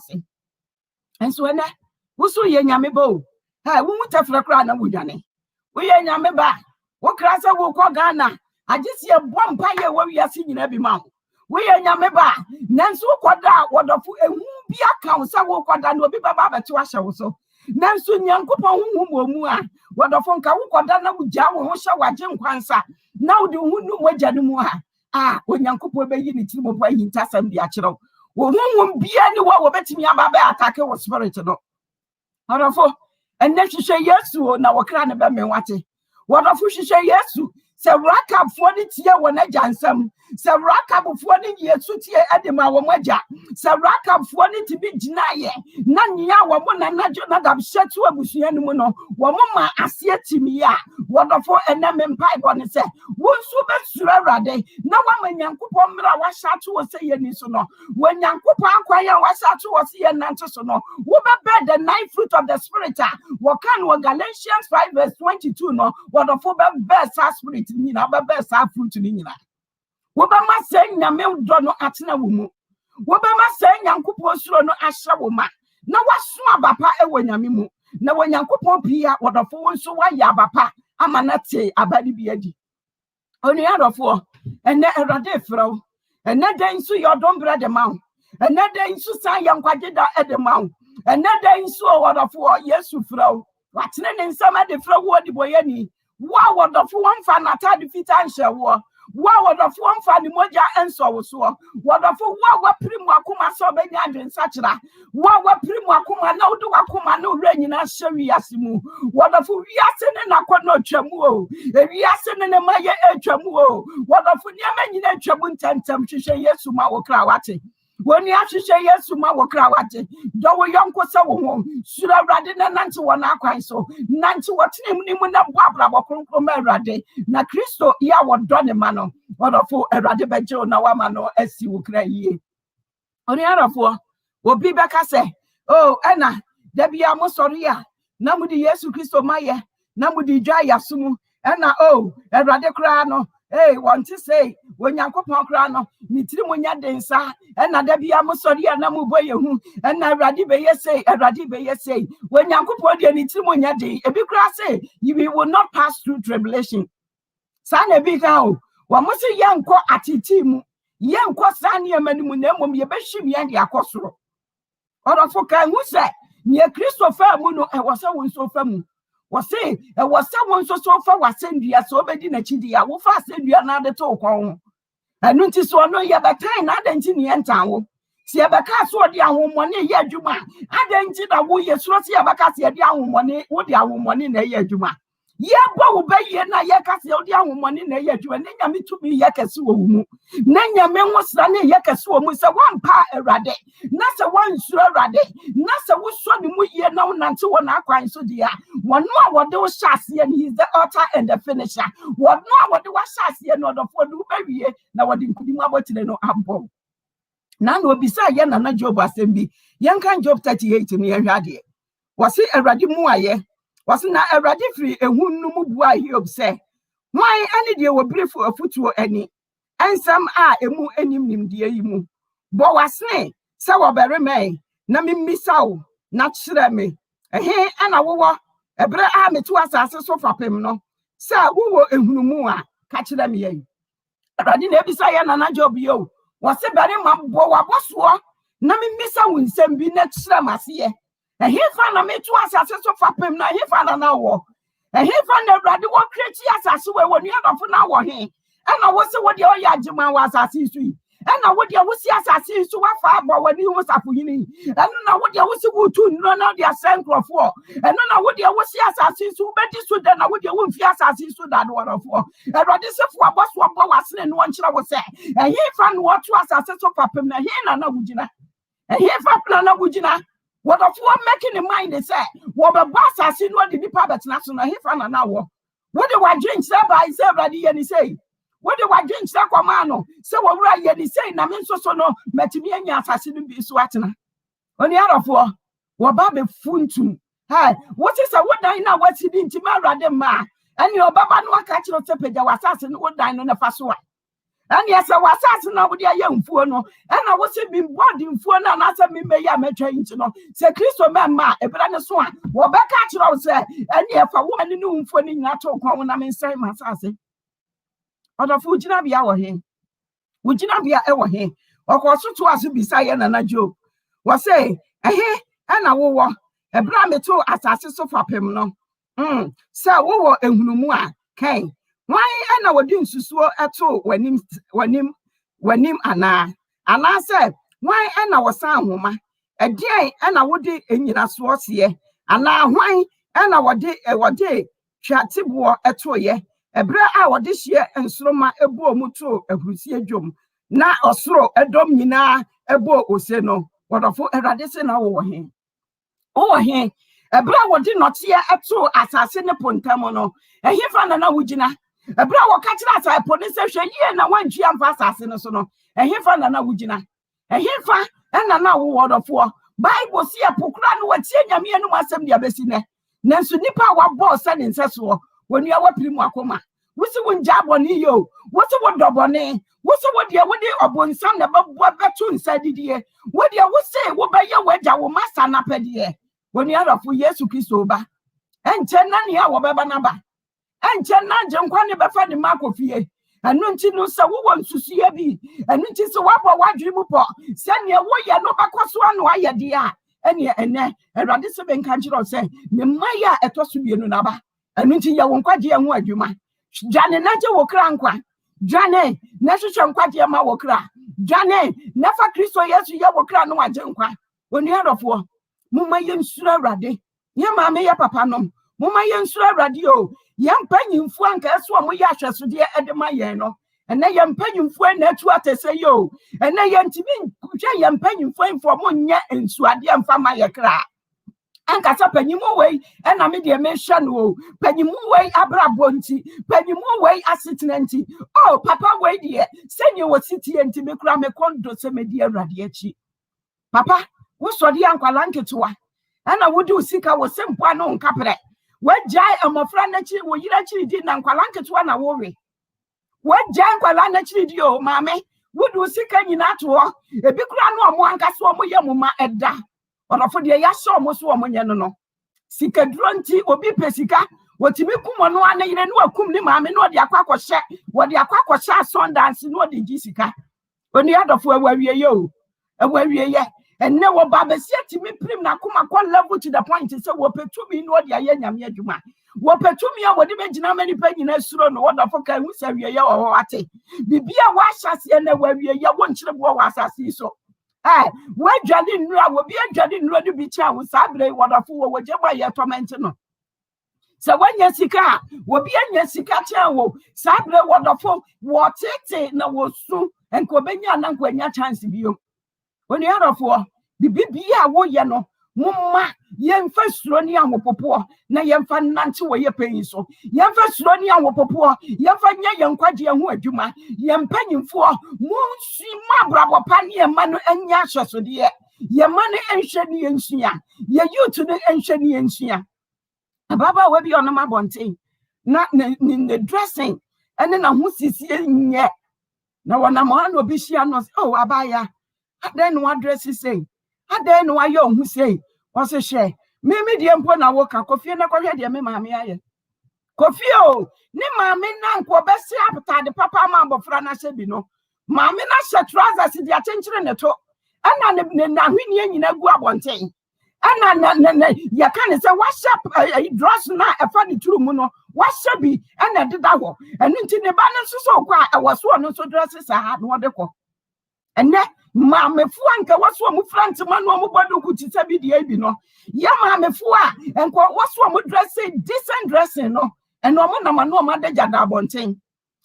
And so when I was so young Yamebo, I won't have a crown of Wudane. We are Yameba. What class I will call Ghana? I just see a bomb pie where we are seeing every month. We are Yameba, Nansu Quada, what of a be a council will quada no be baba to us also. Nansu Yankupa Mua, what of Fonka Quadana with Jawa Hosha Jim Kwansa. Now do who know what Janumua? Ah, when Yankupa be in the team of in Tassam the Achero. Won't be anyone will bet me about attack was spiritual. How and then she say yes to now a crown about me what. What of she say yes to? Say rack up for the tear when I jansam. Say rack up for the year to tear at the Mawaja. Say rack up for it to be denied. None ya woman and not upset to a Bushianuno. Wamma as yet to me. What of an M pipe on it say? Won't so bad day. No one when Yankupomra was shot to a say any sono. When Yankupa Quaya was shot to a sea and Nantosono. What about the 9 fruit of the Spirit? What can Galatians 5 verse 22 no? What of best spirit? Nina best fruit nina. Wobama saying na me do no atena wo mu. Wobama saying Yankopon suro no ahye wo ma. Na waso abapa e wo nyame mu. Na wo Yankopon pia wodofo wo nso wa ya abapa amanate abadi bi adi. Oni adofo ene erade frɛw. Ene den so yodom bre de ma. Ene den so san yankwaje da e de ma. Ene den so wodofo Yesu frɛw. Watene ne nsama de frɛw wo di boyani. Wow, what the one fan at the fit and share war. Wow, what the one fan the moja and so so. What the what primo kuma so benyand and such that. What primo kuma no do akuma no rain in a sherry asimu. What the full yasin and aquano chamuo. If yasin and a maya chamuo. What the full yaman in a chabun tentam to say yes to my okrawati. When you actually say yes to my wakrawati, do we young Kosa should have rather than Nancy one aquine so. Nancy what name Nimuna Babra Wakummerade. Na Christo, ya what done a mano, or a fool a radibejo nawamano as you will cry ye. On the other four, will be back say, oh, Anna, there be a mosoria. Namudi Yesu Christo Maya, Namudi Jaya Sumu, Anna, oh, a radicrano. Hey, want to say, when Yankopon Crano, Nitrimunya densa, and Adabia Mosoria Namuboyahu, and Radibe say, a Radibe say, when Yankopon Nitrimunya de, a big grass say, you will not pass through tribulation. San a big out, one must say young co atitimu, young co sania manimunum, ye beshim yan yakosro. Or for Kan who said, near Christopher Muno, I was so famu. Was say, there was someone so far was sent you so bad in a chidia, who fast send you another talk on. And notice so no yabatai, not in the end town. See a bacas or the young money, yeah, Juma. I didn't see that we yes, Rossi Abacas, the young money, what the young money in a year, Juma. Yeah, but obey and I yakas the young money in a year, Juma, and then to be yakasu. Nanya men was running yakasu, was a one pa a rade. Nasa one sure rade. Nasa was showing me here now, Nancy, one aquine so dear. One more what those chassis and he's the author and the finisher. What more what the was chassis and not of what do baby, now what didn't come about to no ample. None will be say yan and a job assembly. Young can job 38 in your radi. Was it a radimuaye? Was not a radifree a wound no move he observed. Why any dear were brief for a foot or any? And some are a moo enim dear you. But was nay, so very may, Nami missao, not me. A hay and a war, a bra army to us as a sofa pemno. Sir, who were a humua, catch them ye. Radin Ebisaya and a job yo. Was a very mum boa was Nami missa win send be next summer here. And he found a me to us as a sofa pemna, he found an hour. And he found a radical creatures as well when you have an hour here. And I was what your Yajiman was as he sweet. And I would you see assassins to what far when he was up in. And I would you see to run out their central for. And then I would you see assassins who bet this to then I would you won't fear assassins to that one of war. And what is it for what was in one shall was say. And he found what was assassins of Papim and he and Wujina. And he found Wujina. What of one making in mind they say, what the boss has seen what the public national he found an hour. What do I drink, sir, by several and he say? What do I drink, Sacramano? So what right you say, I mean, so no, Metimian assassin be swatting. On the other four, what Baba Funtum. Hi, what is a what I know what's it into my radema? And your Baba no catch your tepe, was assassin, what dine on the first one. And yes, I was assassin over the young funo, and I was being born in funo and answer me, may I make change to know. Say Christo Mamma, a brother swan, what back at you, say, and if a woman knew for not talk when I'm inside my assassin. Other food, you be our hen. Would you not be our hen? Or was to us beside and a joke? Was say, a hen and a war, a brammy to assassins of a pemno. So, war and Humua came. Why and our doing so at all when him Anna said, why and our son woman a day and I would do in your swords here, and now why and our day chatibor at all ye. A bra hour this year and sloma a bo muto a husia jum. Na osro a domina a bo oseno. What a fool a radison over him. Over him. A bra what did not see at all assassin upon Tamono. A he found an awujina. A bra will catch us a police station here and 1 GM for assassin. A he found an awujina. A he found and an hour word of war. Bible see a pukran what senior me and myself the abesine. Nansu nipa wa boss and incessor. When you are Primakoma, what's the one job on you? What's the one double name? What's the one dear one day or one son about what between said the year? What you would say, what by your wedge, I will master up a year. When you are a few years to kiss over. And 10 our Baba number. And 10 John Quanaba for the Mark of Ye. And Nuntino so wants to see a bee. And it is a wapper what dream upon. Send your warrior no back was one wire dear. And Radisabin country say, Maya at Tosubianaba. And until you won't quite dear word, you might. Johnny Naja will crankwa. Johnny, National Quatia Mawokra. Johnny, never Christo, yes, you will cry no ajunkwa. When you had of war, Mumayan Sura Radi, Yamma Papanum, Mumayan Sura Radio, young penny flank as one we yasha to dear Edemayeno, and they am penny fuen net what I say yo, and they am to me, young penny fuen for Munya and Swadian Famaya cra. And catch up penny more way, and I made a mention, penny more way, Abrabonti, penny more way, assitnanti. Oh, Papa, wait, dear, send you a city and Timicram a condo semedia radiachi. Papa, what's what the uncle Lanke to her? And I would do sick I was some one on capre. What jay and my friend that you actually did Uncle Lanke to one a worry. What jankwala na chidi o mame. Would sika nyina to ho. Ebi kura no omo ankaso omo yamuma eda. Onofo de ya so omo so omo nye no. Sika dronti obi pesika. Wotimi kumo no ana yire no akum ni mame no de akwakoshe. Wo de akwakoshe Sundance no de gisika. Oni adofo awawie ye o. Awawie ye. And now Babasia to me prim na kuma kwa level to the point to say wopetumi no de aye nyame adwuma. Wopetumi a wode begina many penny na suro no wonderful kan hu sa wie ye o ate. Bibia wa hyase na wawie ye won kire bo wa asase so. We dwade nura wo bi adwade nura de bi cha wo sabre wonderful wo je ba ye torment no. So when you sika, wo bi anya sika cha wo sabre wonderful wo tete na wo su enko benya na nko anya chance bio. When you are for the Bibia woye no, Mumma, yen first running on Popo, na yen fan nancy way paying so. Yen first running on Popo, yen fan yan quadia who a juma, yen penny for moon see my bravo panny and manu and yasha so dear. Ye money and shady and sia, ye you to the ancient and sia. A baba will be on my bonting, not in the dressing, and then a who's yet. Now when I'm on will be she knows, oh, Abaya. Then what dress is saying? Then why you who say, what's a share? Maybe the emperor na walk a coffee and a coffee, dear mammy. Coffee, ne mammy, nanko, best appetite, the papa mambo frana sebino. Mammy, not such trousers in the attention in the top. And then in a guab one thing. And ya can say, what's up? A dress not a funny true mono, what shall be? And I did that one. And into the balance so quiet, I was one of so dresses I had no deco. And that Mamma Fuanka was one with France, man, one who could be the Abino. Ya mamma Fua, and what's one would dress decent dressing, no, and no one no mother jadabonting.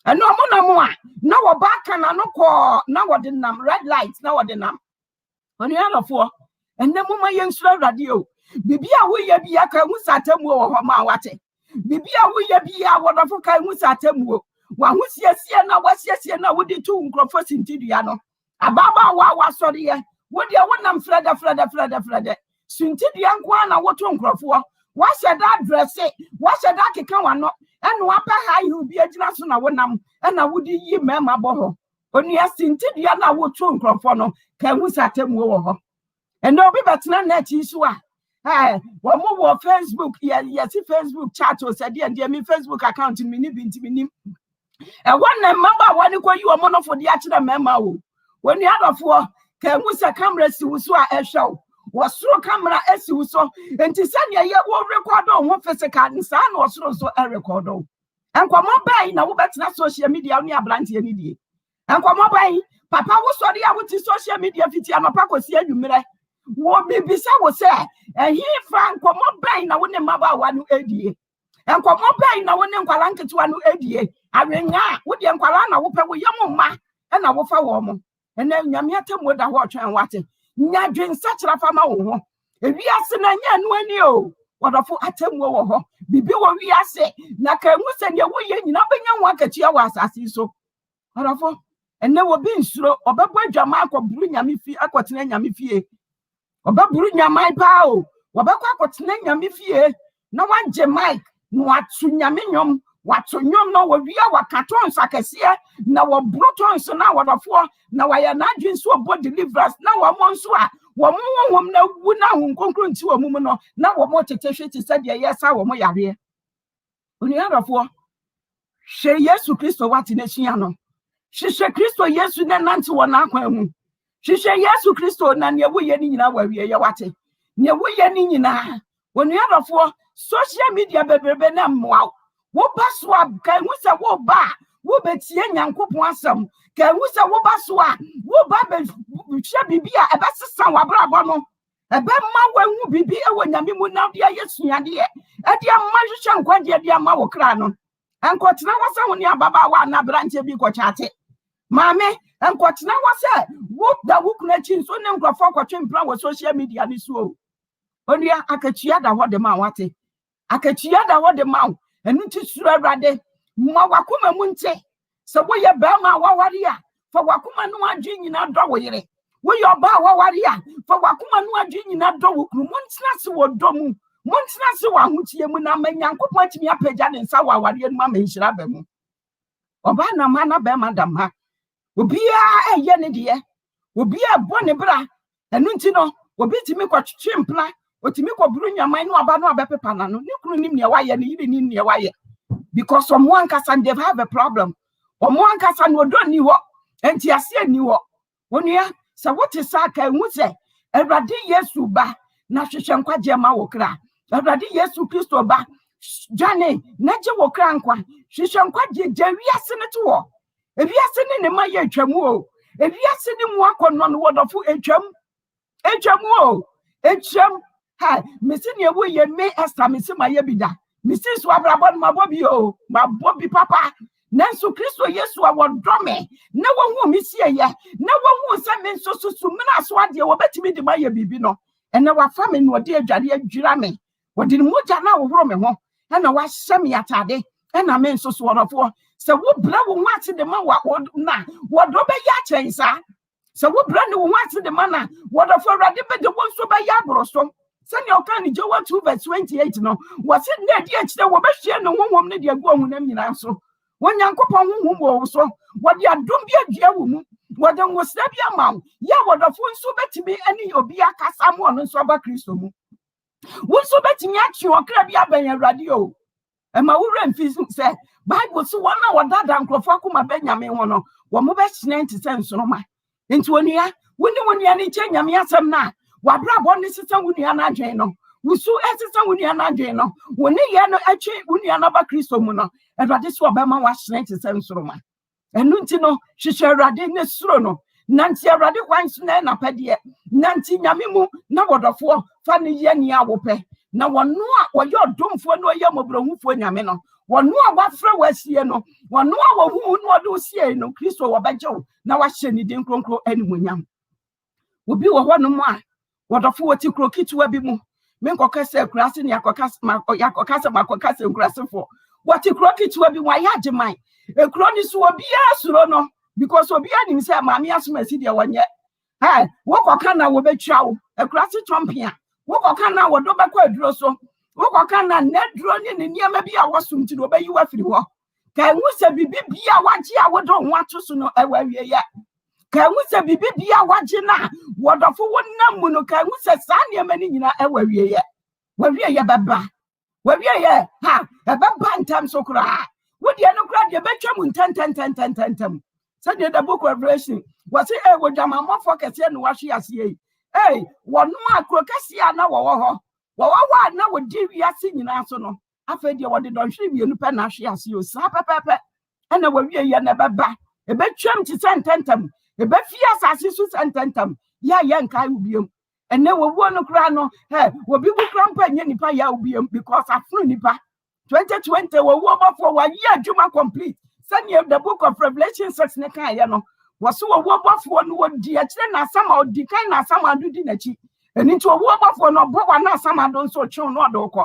And no more, now a back and no call, now what the num, red lights, now what the num. On the other four, and the woman young slow radio. Bibia we be a camusatemu or mawate. Bibia we be a wonderful camusatemu. One who's yes, now was yes, now would the two croppers in Tidiano. Ababa wa sorry ye. What you want them fled. Sunti the Anquana, what on Crawford? What said that dress say? What said that Kikawa no? And Wapa high you be a Janasuna one and I would ye mamma boho. Only a Sinti the other would on Crawford, can we sat him over? And no be but none that is why. One more Facebook, yes, Facebook chat was said, dear me Facebook account in mini. And one member, one you call you a mono for the actual member. When the other four can we say cameras to a show was through camera as you saw, and to send ya will record on one physical and son was also a record. And come on by now, that's not social media on your blanty and idiot. And come on by Papa was sorry I would social media fiti and Papa was here you may. What baby was say, and he Frank come on by now when the mother one ADA. And come on by now when the Kalanka to one ADA. I ring out with the Kalana whoop with your mamma and I will follow. And then Yamiatem would have watched and watching. Yadrin such a fama. If we are saying, when you what a full atem wo, be we are say, Naka was and your way, nothing young work at your was as so. What and there will be slow or Babba Jamaica bring Yamifi, Aquatin Yamifi. Or Babrunya my pow, or Babquatin Yamifi. No one Jamaica, no what Sunyaminium. What's on your no we are cartons I can see now a brotons so now what a four now I am not doing so about deliverance now I'm on so one more no would now conclude to a woman now what more to said yes I will my area. On the other four she yes to Christo what in a Shiano. She said Christo yes to then answer one aquam. She said yes to Christo none your way in our way what it. Near way in when the other four social media baby wow. Wo baswa kan hu se wo ba wo betie nyankopon asem kan hu se wo baswa wo ba be hwe bibia e besesa wa brabo no e be ma wanhu bibi e wo nyame mu na de ayesuade e de ma hwehwe nkwade de ma wo kra no enkotena wasa wo ne ababa wa na branche bi ko chate mame enkotena wasa wo da wo kuna chin so ne nkrofo kwatwe mpra wo social media ni so onua akatua da ho de ma wate akatua da ho de ma and to Surade, Mawakuma Munte. So we are Bama Wawaria for Wakuma no gin in our doorway. We are Bawaria for Wakuma no gin in our door. Montsnas or Domu, Montsnas one which Yamuna may Yanko point me up a jan and Sawa and Mamma in Shrabemu. oba na mana be madam ha obia eye ne de obia bone bra enu nti no obi timi kwatwe mpla otimi kwaburu nyaman no aba no abepepa na no ne kunu nim ne waye ne yiri nim ne waye because someone can they have a problem omo ankasa no do ni ho enti ase ni ho onua se what is aka hu se Awurade Yesu ba na hwehwe nkwaje ma wo kra Awurade Yesu Kristo ba jane na je wo kra nkwa hwehwe nkwaje je wiase ne to wo ewiase ne ma ye atwamu o ewiase ne mu akono no wodofo atwam o atwam ha mesi ne wo ye me esta mesi ma ye bida mesi so abrabon ma bobi o ma bobi papa nanso Kristo Yesu a wodome na wo hu mesi ye na wo hu se me nso susu mena so ade wo betimi de ma ye bibi no ene wa fa me no de adware adwira me wo de mu ja na wo horo me ho na wa hye me atade na me nso so wodofo se wo bra wo nwate de ma wa na wodo be ya chensa se wo bra ne wo nwate de ma na wodofo Awurade be de wo nso be ya boroso se ne oka ni Joel 2:28 no wo se ne de akire wo be hye no honhom ne de agu ohun am nyina so wonyankopon honhom wo so wo de adom bi adua wo mu wo de ngosra bi amaw ya wodofo nso betimi ani obi akasa mo no nso ba Kristo mu wo nso betimi achi okra bi aban Awurade o ema wo remfisu se Bible so one na wadada nkrofo akoma benyame ho no wo mo be hye nti se nso no ma enti onua woni ani che nyame asem na wabrabo ne sesa wonua na adwen no wusu esesa wonua na adwen no woni ye no achi wonua na ba Kristo mu no Awurade so obema wa hye nti se nso no ma enu nti no hwehwe Awurade ne suro no nanti Awurade kwan so na pede nanti nyame mu na wodofo fa ne ye ni awope na wono a woye odomfo no ye mobrohufo nyame no wono a wafra wasie no wono a wohu no do sie no Kristo wobejew na wahye ni den kronkro animunyam obi wo ho no mu a wodofo woti krokitwa bi mu menkokase akurase ne yakokase nkurasefo woti krokitwa bi wa yageman ekuro ni so obi asuro no because obi anim say maami asomasi de wonye wokoka na wobetwa wo akurase chompia wokoka na wodo bekwa aduro so wokoka na neduro ni niema bi a wosum ti do bayi wafiri ho ka hu se bibi bia wagye a wodo ho ato so no awawie ya ka hu se bibi bia wagye na wodofo wonam mu no ka hu se saa niema ni nyina awawie ya wawie ya baba wawie ya ha baba ntam so kura wodi eno kura de betwa mu ntantantantantantam said the book of Revelation was say wo jama mo focus here no wahwe ase wono akrokasi na wo na wo di wiase nyina so no afa de wo de donhwe mienu pe na hwe ase o sa pepepe na wo wie ye na beba ebetwam ti sententam ebefia asase su sententam ya nkai ubiem ene wo wo no kura no wo bi bu kura mpa nya nipa ya ubiem because afunu nipa 2020 wo bofo wa ye adwuma complete sani the book of Revelation 6 ne kan ya no waso wo bofo no wodi akire na sama odi kan na sama dudi na chi eni nti wo bofo no bo wa na sama do nso twe no odokọ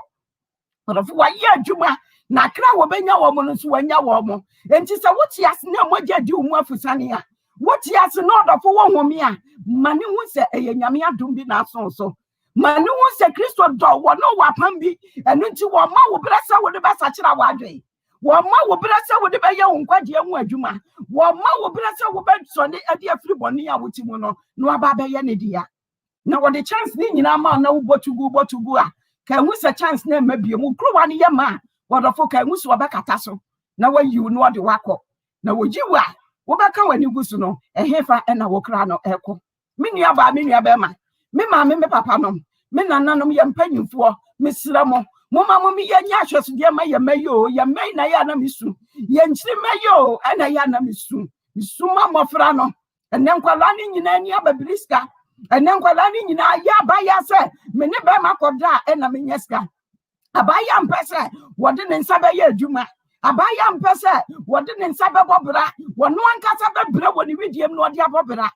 odofo wa ye adwuma na kra wo benya wo mo no so wanya wo mo enti se woti ase na mogya di umu afusane a woti ase no odofo wo homi a mane hu se eye nyame adom bi na aso so mane hu se Kristo do wo no wapam bi eni nti wo ma wo brasa wo de basa kira wa adwen woma wo brasa wo de be ye nkwaje hu adwuma woma wo brasa wo be so ne ade afiri boni a woti mu no no aba be ye ne dia na wo de chance ni nyina ma na wo botugu a ka hu se chance na mabie mu kruwa ne ye ma wo do fo ka hu so be kata so na wo yi no de wakọ na wo jiwa wo be ka wani gusu no ehefa na wo kra no eko me nua be ma me ma me papa no me nananom ye mpanyimfo mesira mo mama mo mi ye nya hweso de ma ye mayo ye mai na ya na misu ye nchiri mayo na ya na misu ma mofra no ene nkwala ni nyina ni ababiliska ene nkwala ni nyina ya ba ya se me ne be makoda na me nyeska abaya mpese wode ne nsa be ye adwuma abaya mpese wode ne nsa be bobra wono ankasa be bra woni widiem no de abobra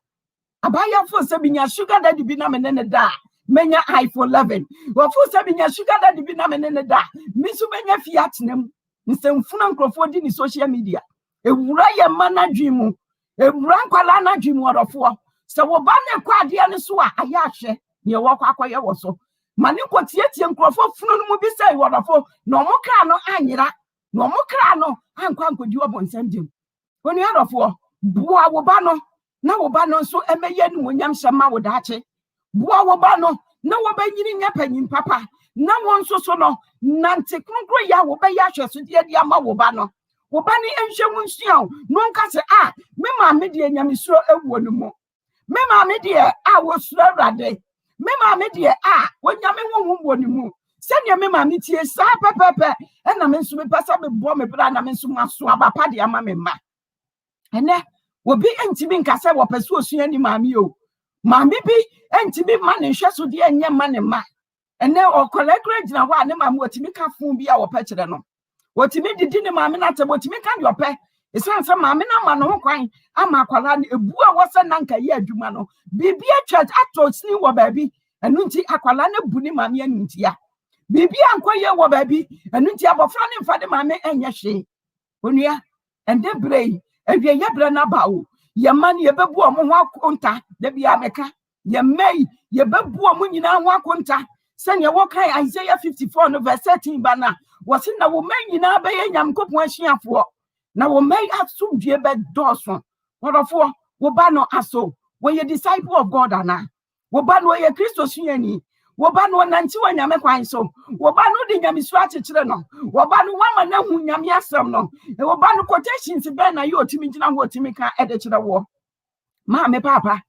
abaya fo se binya sugar daddy bi na me ne da menya iPhone 11 wofu se binya sugar daddy bi na me ne da misu menya Fiat nem nsemfuna nkrofo di ni social media ewura ye management mu ewura nkwala na dwemu odofo se wo ba ne kwade ne so a ayahwe ne wo kwakoye wo so mane kotiatie nkrofo funu no mu bi sai wodofo no mo kra no anyira no mo kra no ankwa nkodi obonsam dim When you are for Bua Wobano, na Wobano so emeyen munyam sama wodache. Bua Wobano, na wabeyin yapenin papa, na one so no, nante konkro ya wobeya so dia dia ma Wobano. Wobani enhwe munsian, no nka se me ma me de nyamesuro ewo no mo. Me ma me de wo suro Awurade. Me ma me de wonyame wo no mu. Senya me ma me tie sa pepepe, na me nso me pesa be bo me bra na me nso maso abapa de ama me ma. Ene obi entimi nkase wo pese osua ni maami o maami bi entimi ma ne hwe so de enye ma ne ma ene okolekre gina ho a ne maami otimi ka fun bi a wo pe kire no otimi didi ne maami na tebo otimi ka de ope esan se maami na ma no ho kwan ama akwala ne ebu a wo se na nka ye adwuma no bibi atwa atosini wo baabi enu nti akwala ne bu ni maami anu nti ya bibi ankoye wo baabi enu nti abofra ne mfa de maami enye hwe onua ende brei ewie yebra na bawo yemani yebebu omo ho akonta de bia meka yemai yebebu omo nyina ho akonta sene wo kan Isaiah 54 no verse 13 bana wose na wo man nyina be yanyamkopon ahyiafo na wo mai asumdue be doso worofo wo ba no aso wo ye disciple of God ana wo ba no ye Kristo suani wo ba no nanti wanyame kwan so wo ba no de nyame su akekere no wo ba no wama na hu nyame asem no wo ba no quotations be na yo otimi gina ho otimi ka ede kire wo ma me papa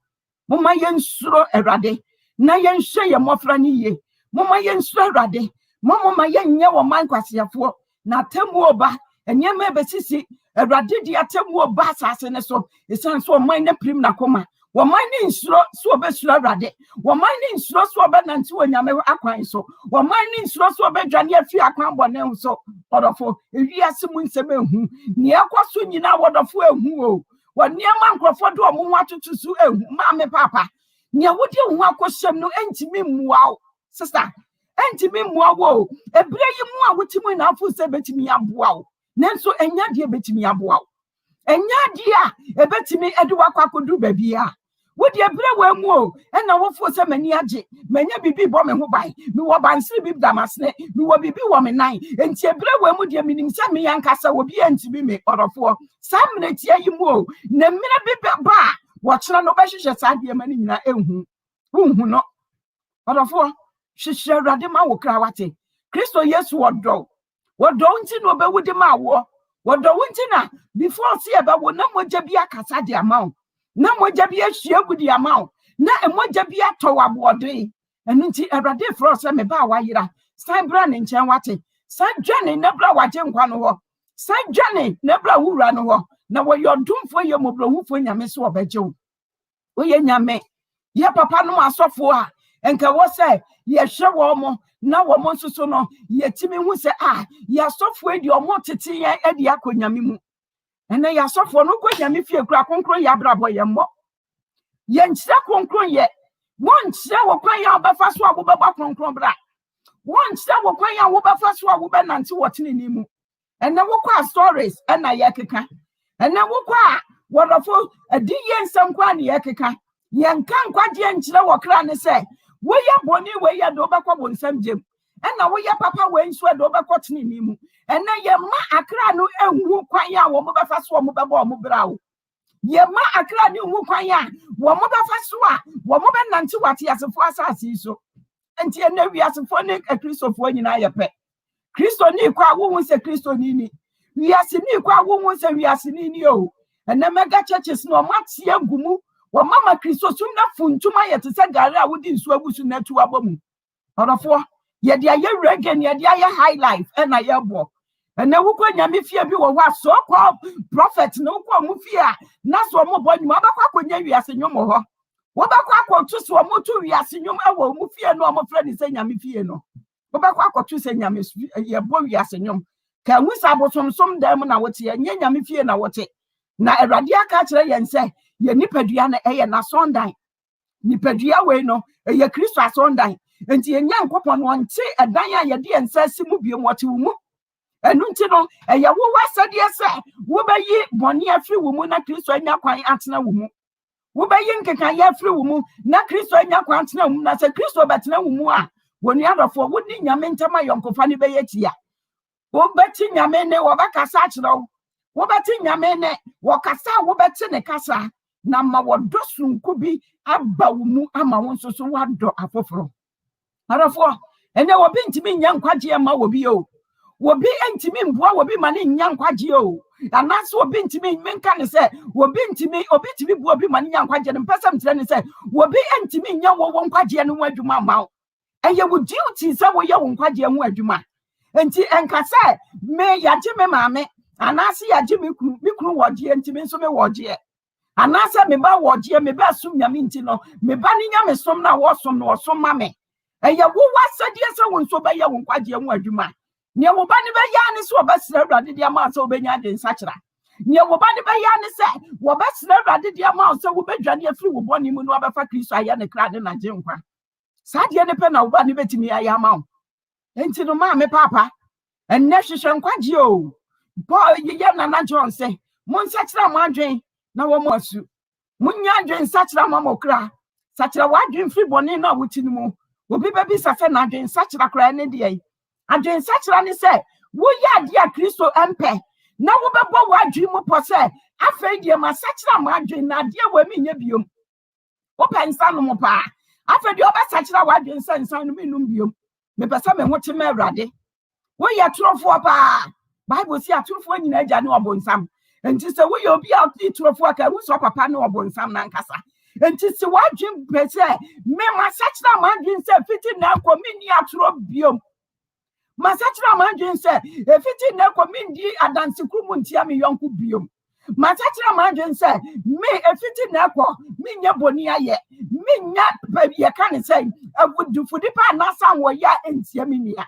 mo ma yensuro Awurade na yenhwe ye mofra ni ye mo ma yensuro Awurade mo ma yenye wo man kwasiafo na temu oba enyema besisi Awurade di atemu oba asase ne so esan so man na prim na koma wo man ni nsuro so obesuro Awurade wo man ni nsuro so obenanti wonyame akwan so wo man ni nsuro so obedwane afi akwan bone so odofo ewiase mu nsem ehu ne ekoso nyina wodofo ehu o woniema nkrofo do omo atutusu ehu ma me papa ne wodi hu akohyem no entimi muawo sister entimi muawo ebre yi mu a wotimu na afu se betimi aboawo nenso enya de betimi aboawo enya de a ebetimi ede wakwakodu babia wodi ebre wa mu o na wofo se mani age manya bibi bo me ho bai mi wo bansiri bibi damasne mi wo bibi wo me nan enti ebre wa mu de minim se me yankasa wo bi entibi me orofo samne tie yi mu o na mine bibi ba wo kira no be hwehwe saade mani nyina ehu hu no orofo hwehwe Awurade ma wo kra wate Kristo Yesu wodo nti no be wudi ma wo wodo nti na before see eba wo na moja bi akasa de ama na moja bi ahia gudi ama na emoja bi atowa boode enu nti Awurade fro se me ba wayira san bra ne nchen wate san dwane na bra waje nkwa no ho san dwane na bra wura no ho na wo yodumfo ye mobrawufo nyame so obejew wo ye nyame ye papa no asofo a enka wo se ye hwe wo mo na wo mo nsoso no yetimi hu se ya sofo edi omo tete ye edi akonyame mu ene ya sofo no konyame fie kura konkro ya brabo ye mmo ye nkyira konkro ye won kyira wo kwan ya obefa so abobeba konkro bra won kyira wo kwan ya wo befa so abobe nante wotene ni mu ene wo kwa stories ena ye keka ene wo kwa wodofo adi ye nsam kwa ne ye keka ye nka nkwaje nkyira wo kra ne se wo ya boni we ya do bekwa bo nsam jem ena wo ya papa we nso do bekwa tene ni mu ena ye ma akra no enhu kwan ya wo mo befa so mo beba mo brawo ye ma akra ni enhu kwan ya wo mo befa so a wo mo be nante wate asefo asase so enti ena wi asefo ne Kristofo nyina ye pe Kristo ni kwa wo hu se Kristo ni wi ase ni kwa wo hu se wi ase ni o ena mega churches no matie gumu wo mama Kristo sum na funtuma ye te se gare a wodi nsu agusu na tu abomu orofo ye de aye regen ye de aye high life ena ye bo ena wo kwa nyame fie bi wo ho so kwa prophet na wo kwa mu fie a na so mo bo nyuma ba kwa konya wi ase nyomo ho wo ba kwa akotu so mo tu wi ase nyomo e wo mu fie no mo fra ni se nyame fie no wo ba kwa akotu se nyame ye bo wi ase nyom ka hu sa bosomsom dem na wote ye nyame fie na wote na Awurade aka kire ye nse ye nipadua na eye na sondan nipadua we no eye Kristo asondan enti ye nyankopon no nte edan a ye de ensa simu biem wote mu enu nti no eye wo wasade ese wo bayi boni afri wo mu na Kristo anya kwan atena wo mu wo bayi nkeka ye afri wo mu na Kristo anya kwan atena wo mu na se Kristo betena wo mu a woni adofo wo ni nyame ntama yonkofa ne beye tia wo beti nyame ne wo bakasa akira wo wobɛte nyame ne wɔkasa wobɛte ne kasa na ma wɔdɔ sonko bi aba wo mu ama wo nso so wadɔ afoforo arafo ene obi ntimi nya nkwagye ma obi o obi ntimi mboa obi ma ne nya nkwagye o anaso obi ntimi menka ne sɛ obi ntimi bua obi ma ne nya nkwagye ne mpɛsɛm tire ne sɛ obi ntimi nya wo nkwagye no ho adwuma ma ɛyɛ wo duty sɛ wo yɛ wo nkwagye ho adwuma enti enka sɛ me yagye me maame anaso yagye me kunu wɔgye ntimi nso me wɔgye anaso me ba wɔgye me ba sum nyame nti no me ba ne nya me som na wo som no wo som ma me ɛyɛ wo wasadie sɛ wo nso bɛyɛ wo nkwagye ho adwuma ne wo ba ne bɛyɛ ne so obɛsrɛ Awurade de ama sɛ obɛnya de nsakyera ne wo ba ne bɛyɛ ne sɛ wo bɛsrɛ Awurade de ama sɛ wo bɛdwane afiri wo bɔne mu no abɛfa Kristo ayɛ ne kra de na gye nkwa saa de ne pɛ na wo ba ne betimi ayɛ ama wo enti no ma me papa ɛnnɛ hwehwɛ nkwagye o bo yɛ Nana John sɛ mo nsakyera mo adwen na wo mo asu munya adwen nsakyera mo kra sakyera wadwen firi bɔne na wo ti no mu obi baby sase na adwen sakyera kra ne de adwen sakyera ne se wo ya de a Kristo empe na wo bebo wadwen mu po se afei de ma sakyera ma adwen na de wa mi nya biom wo pensa no mo pa afei de oba sakyera wadwen se nsan no mi num biom me pesa me hote ma Awurade wo ya turofo pa Bible si aturofo nyina agya ne obonsam enti se wo ya obi a turofo aka wo so papa ne obonsam na nkasa enti se wadwen pese me masakyera madwen se fiti na komini aturo biom masakyera madwen se fiti na komini adanse kumu ntia me yonku biom masakyera madwen se me fiti na ko minya boni aye minya ye kan se awudufudi pa na san wo ya entia me nia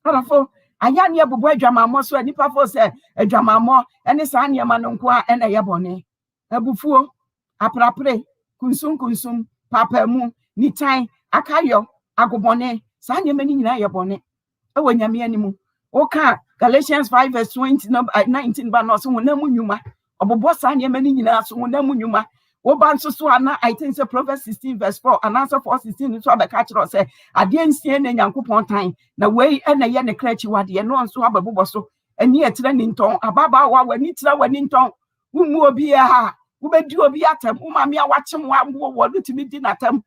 arafo anya ne bobo adwamammo so nipa fo se adwamammo ene saa ne ma no nko a ene ye boni abufuo aprapre kunsum papa mu nitan akayo agobone saa nyema ni nyina ye bone ewo nyame animu oka Galatians 5:20-19 ba no so wona mu nyuma obobo saa nyema ni nyina so wona mu nyuma wo ba nso so ana I think say Proverbs 16:4 and answer 4:16 so abeka kiro say ade nsie na Nyankopon tan na wei ena ye ne krachi wade no nso ababobo so ani etira ni nton ababa wa wani tira wani nton wumu obi ha wobedi obi atam umame a wachim wa wo lutimi di natam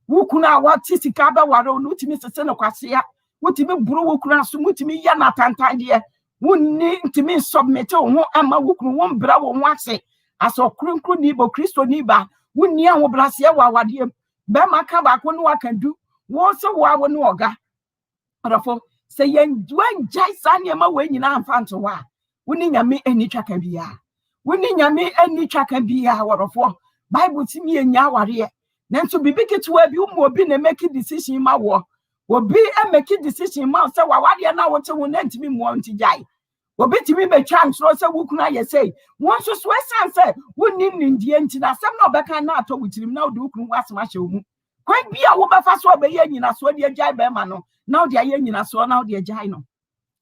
wukuna wati sika ba ware no lutimi sese no kwase ya wutimi buru wukuna so mutimi ya na tantan de wunni ntimi submit wo ama wukunu wo mbra wo nwase aso kronkron ni bo Kristo ni ba wunni an wo brase ya wa wade be maka ba ko no wakandu wo so wa wo no oga arafo se yen jai sane ma we nyina amfanto wa wunni nyame ani twaka bia woni nyame ani twaka bia worofo Bible ti mi enya aware nanso bibi ketewa bi umu obi na make decision ma wo obi make decision ma say wawade na wo te wo na ntimi mu onti jai obi timi be twa nsoro say wukuna ye say won so so esan say woni ndie nti na asem na obeka na ato wutirim na odi wukunu wasema hye wo mu kwan bia wo befa so obe ye nyina so de jai be ma no na odi aye nyina so na odi jai no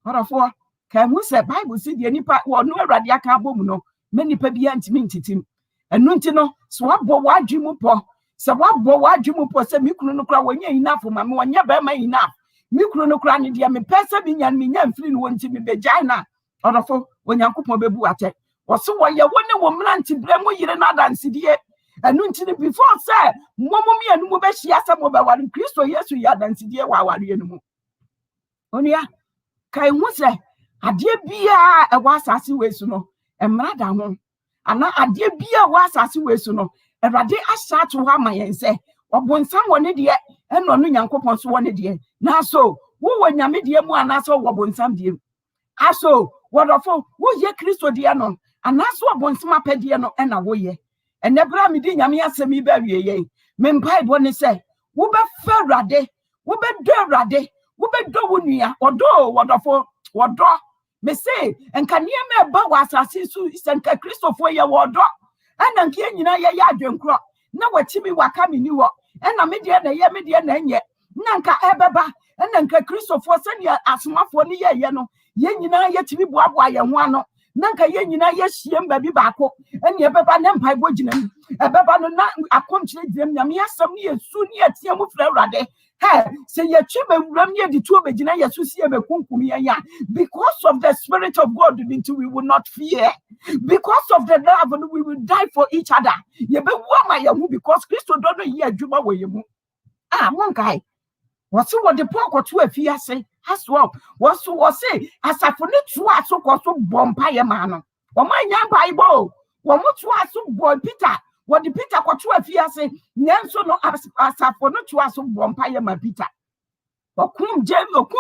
worofo ka mu say Bible si de nipa wo no Awurade aka abomu no many people ntimi ntitim enu nti no so abo wadwe mu po se wabo wadwe mu po se mikunu no kra wanya inafo ma me wanya ba ma ina mikunu no kra ne de me pesa bi nya mfiri no wonti me begya na odofo Onyankopon bebu ate woso woye woni wo mranti bre mu yire na dansidie enu nti no before say momumi anu mu be hia se mo be ware Kristo Yesu ya dansidie wa ware enu mu onia kai hu se ade bia e wa asase wesu no emrada ho ana ade bia wa asase wesu no Awurade ahya to ha ma yen se obonsam woni de eno no Nyankopon so woni de na so wo wanyame de mu ana so obonsam de aso wodofo wo ye Kristo de no ana so obonsam apede no na wo ye ene bra me di nyame asemi ba wie ye me Bible ni se wo be fa Awurade wo be do Awurade wo be do wo nua odo wodofo wodo me say enka niema ba wa asase su isenka Kristofo ye wodo ana nke nyina ye ya adwenkro na watimi waka mini wo ena me de na ye me de na nye na nka ebeba ena nka Kristofo se ne asomafo ne ye no ye nyina ye timi boaboa ye ho ano nanka ye nyina ye hiem ba bi baako ene ye beba ne mpai bo gina mu ebeba no na akomkire direm nyame asam ne yesu ne atia mu fra Awurade se ye twe bewuram ne di tuo begina yesu sie be kunkum ye ya because of the Spirit of God into we will not fear because of the love we will die for each other ye be wama ye hu because Christo don't know ye adwuma wo ye mu monkai what the pork to a fiase as well was say asafo ne tu aso koso bompa ye ma no wo man nya Bible wo mutu aso boy Peter what the Peter kwato afiase nyenso no asafo no tu aso bompa ye ma Peter okum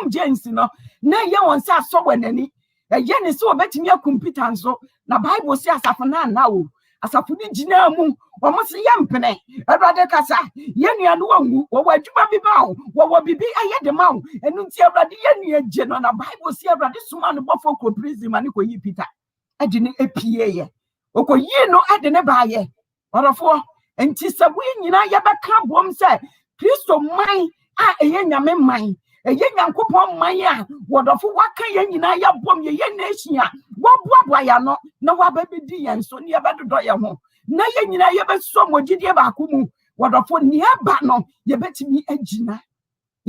James no na ye won say aso wanani ye ne se obetimi akum Peter nso na Bible say asafo na o asafo ni gina mu omo se ye mpene Awurade kasa ye nua no wangu wo adwuma bi ma wo bibi aye de ma enu nti Awurade ye nua je no na Bible say Awurade suma no bofo ko prison ma ne ko yi Peter ade ne epie ye okoyi no ade ne ba ye orofo enti sabu nyina ye beka bom se Kristo man eye nyame man eye Nyankopon man a wodofo waka ye nyina ya bom ye nation a woboaboa ya no na wababedi ye nso ne ye bedodo ye ho na ye nyina ye beso mogidie ba akumu wodofo ne aba no ye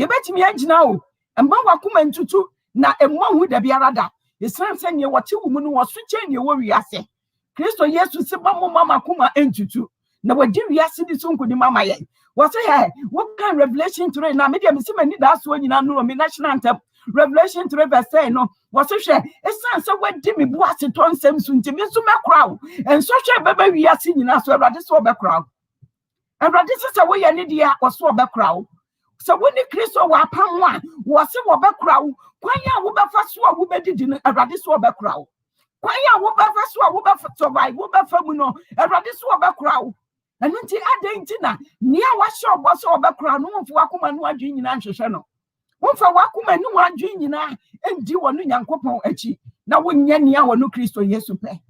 betimi agina o emma wakuma ntutu na emma hu da biara da esran se ne wote wumu no woso che ne wo wiase Kristo Yesu se ba mo mama kuma entutu na wadi wiase di so nkodi mama ye wo say hey what can Revelation 3 na media me se mani da so nyina no me national anthem Revelation 3 verse 9 no wo so hwe esan se wadi me bu ase ton sem so ntimi so mekra en so hwe baba wiase nyina so Awurade so obekra Awurade se wo ye ne dia wo so obekra so when Kristo wa pam a wo se wo bekra kwan ya wo befa so a wo bedidi no Awurade so obekra kwan ya wo befa so a wo befa survive wo befa mu no Awurade so obekra enu nti adenti na nia wa hye obo so obekra no mfo akoma no adwen nyina nhwehwe no mfa wakoma no adwen nyina endi wono Nyankopon achi na wonnya nia wono Kristo Yesu pe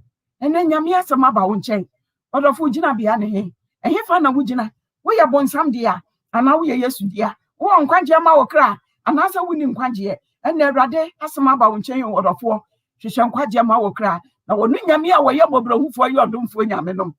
ene nyame asema ba wo nchen odofo gina bia ne he ehefa na wo gina wo ye bonsam dia ana wo ye Yesu dia wo nkwagye ma wo kra ana sa woni nkwagye ene Awurade asema ba wo nchen odofo hwehwe nkwagye ma wo kra na wono nyame a wo ye bobrahufo ye odomfo nyame no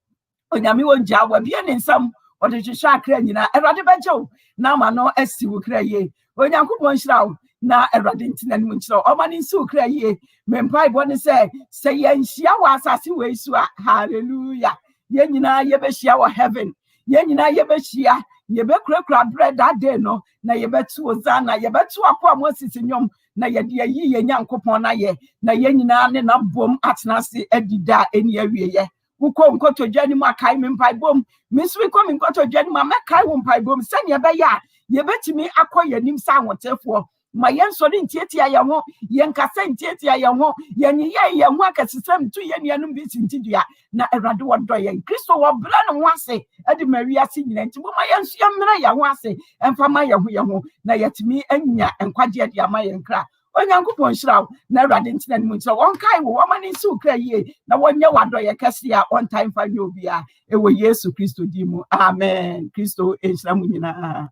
onyame wonja wa bia ne nsam ode hwehwe akra nyina Awurade bejew na ma no asi wo kra ye Onyankopon hyiraw na Awurade ntina ne mu nkyiraw o ma ne nsi wo kra ye mempai bo ne se ye nhia wa asase we su a hallelujah ye nyina ye be hia wa heaven ye nyina ye be hia ye be kura bread that day no na ye betu ozana ye betu akwa Moses nyom na ye de yi ye Nyankopon na ye nyina ne na bom atenase adida eni awie ye uko nkoto dwani mu akai me mpai bom miswi ko me nkoto dwani mu akai wo mpai bom sanya be ya ye betimi akoye nim sa nwotefo ma yen sori ntietia ye ho yen kasa ntietia ye ho yen ye ho akasisem tu ye nuanum bi sintidua na Awurade wodo ye Kristo wo bra no ho ase ade Maria si nyina nti bo ma yen so yemra ye ho ase emfa ma ye ho na yetimi anya enkwagye ade ama yen kra Onyankopon hyiraw na Awurade ntina ne mu nkyira won kai wo ma ne nsi ukra yie na wonye wado ye kase a on time fa nye obi a ewo Yesu Kristo di mu amen Kristo enhyira mu nyina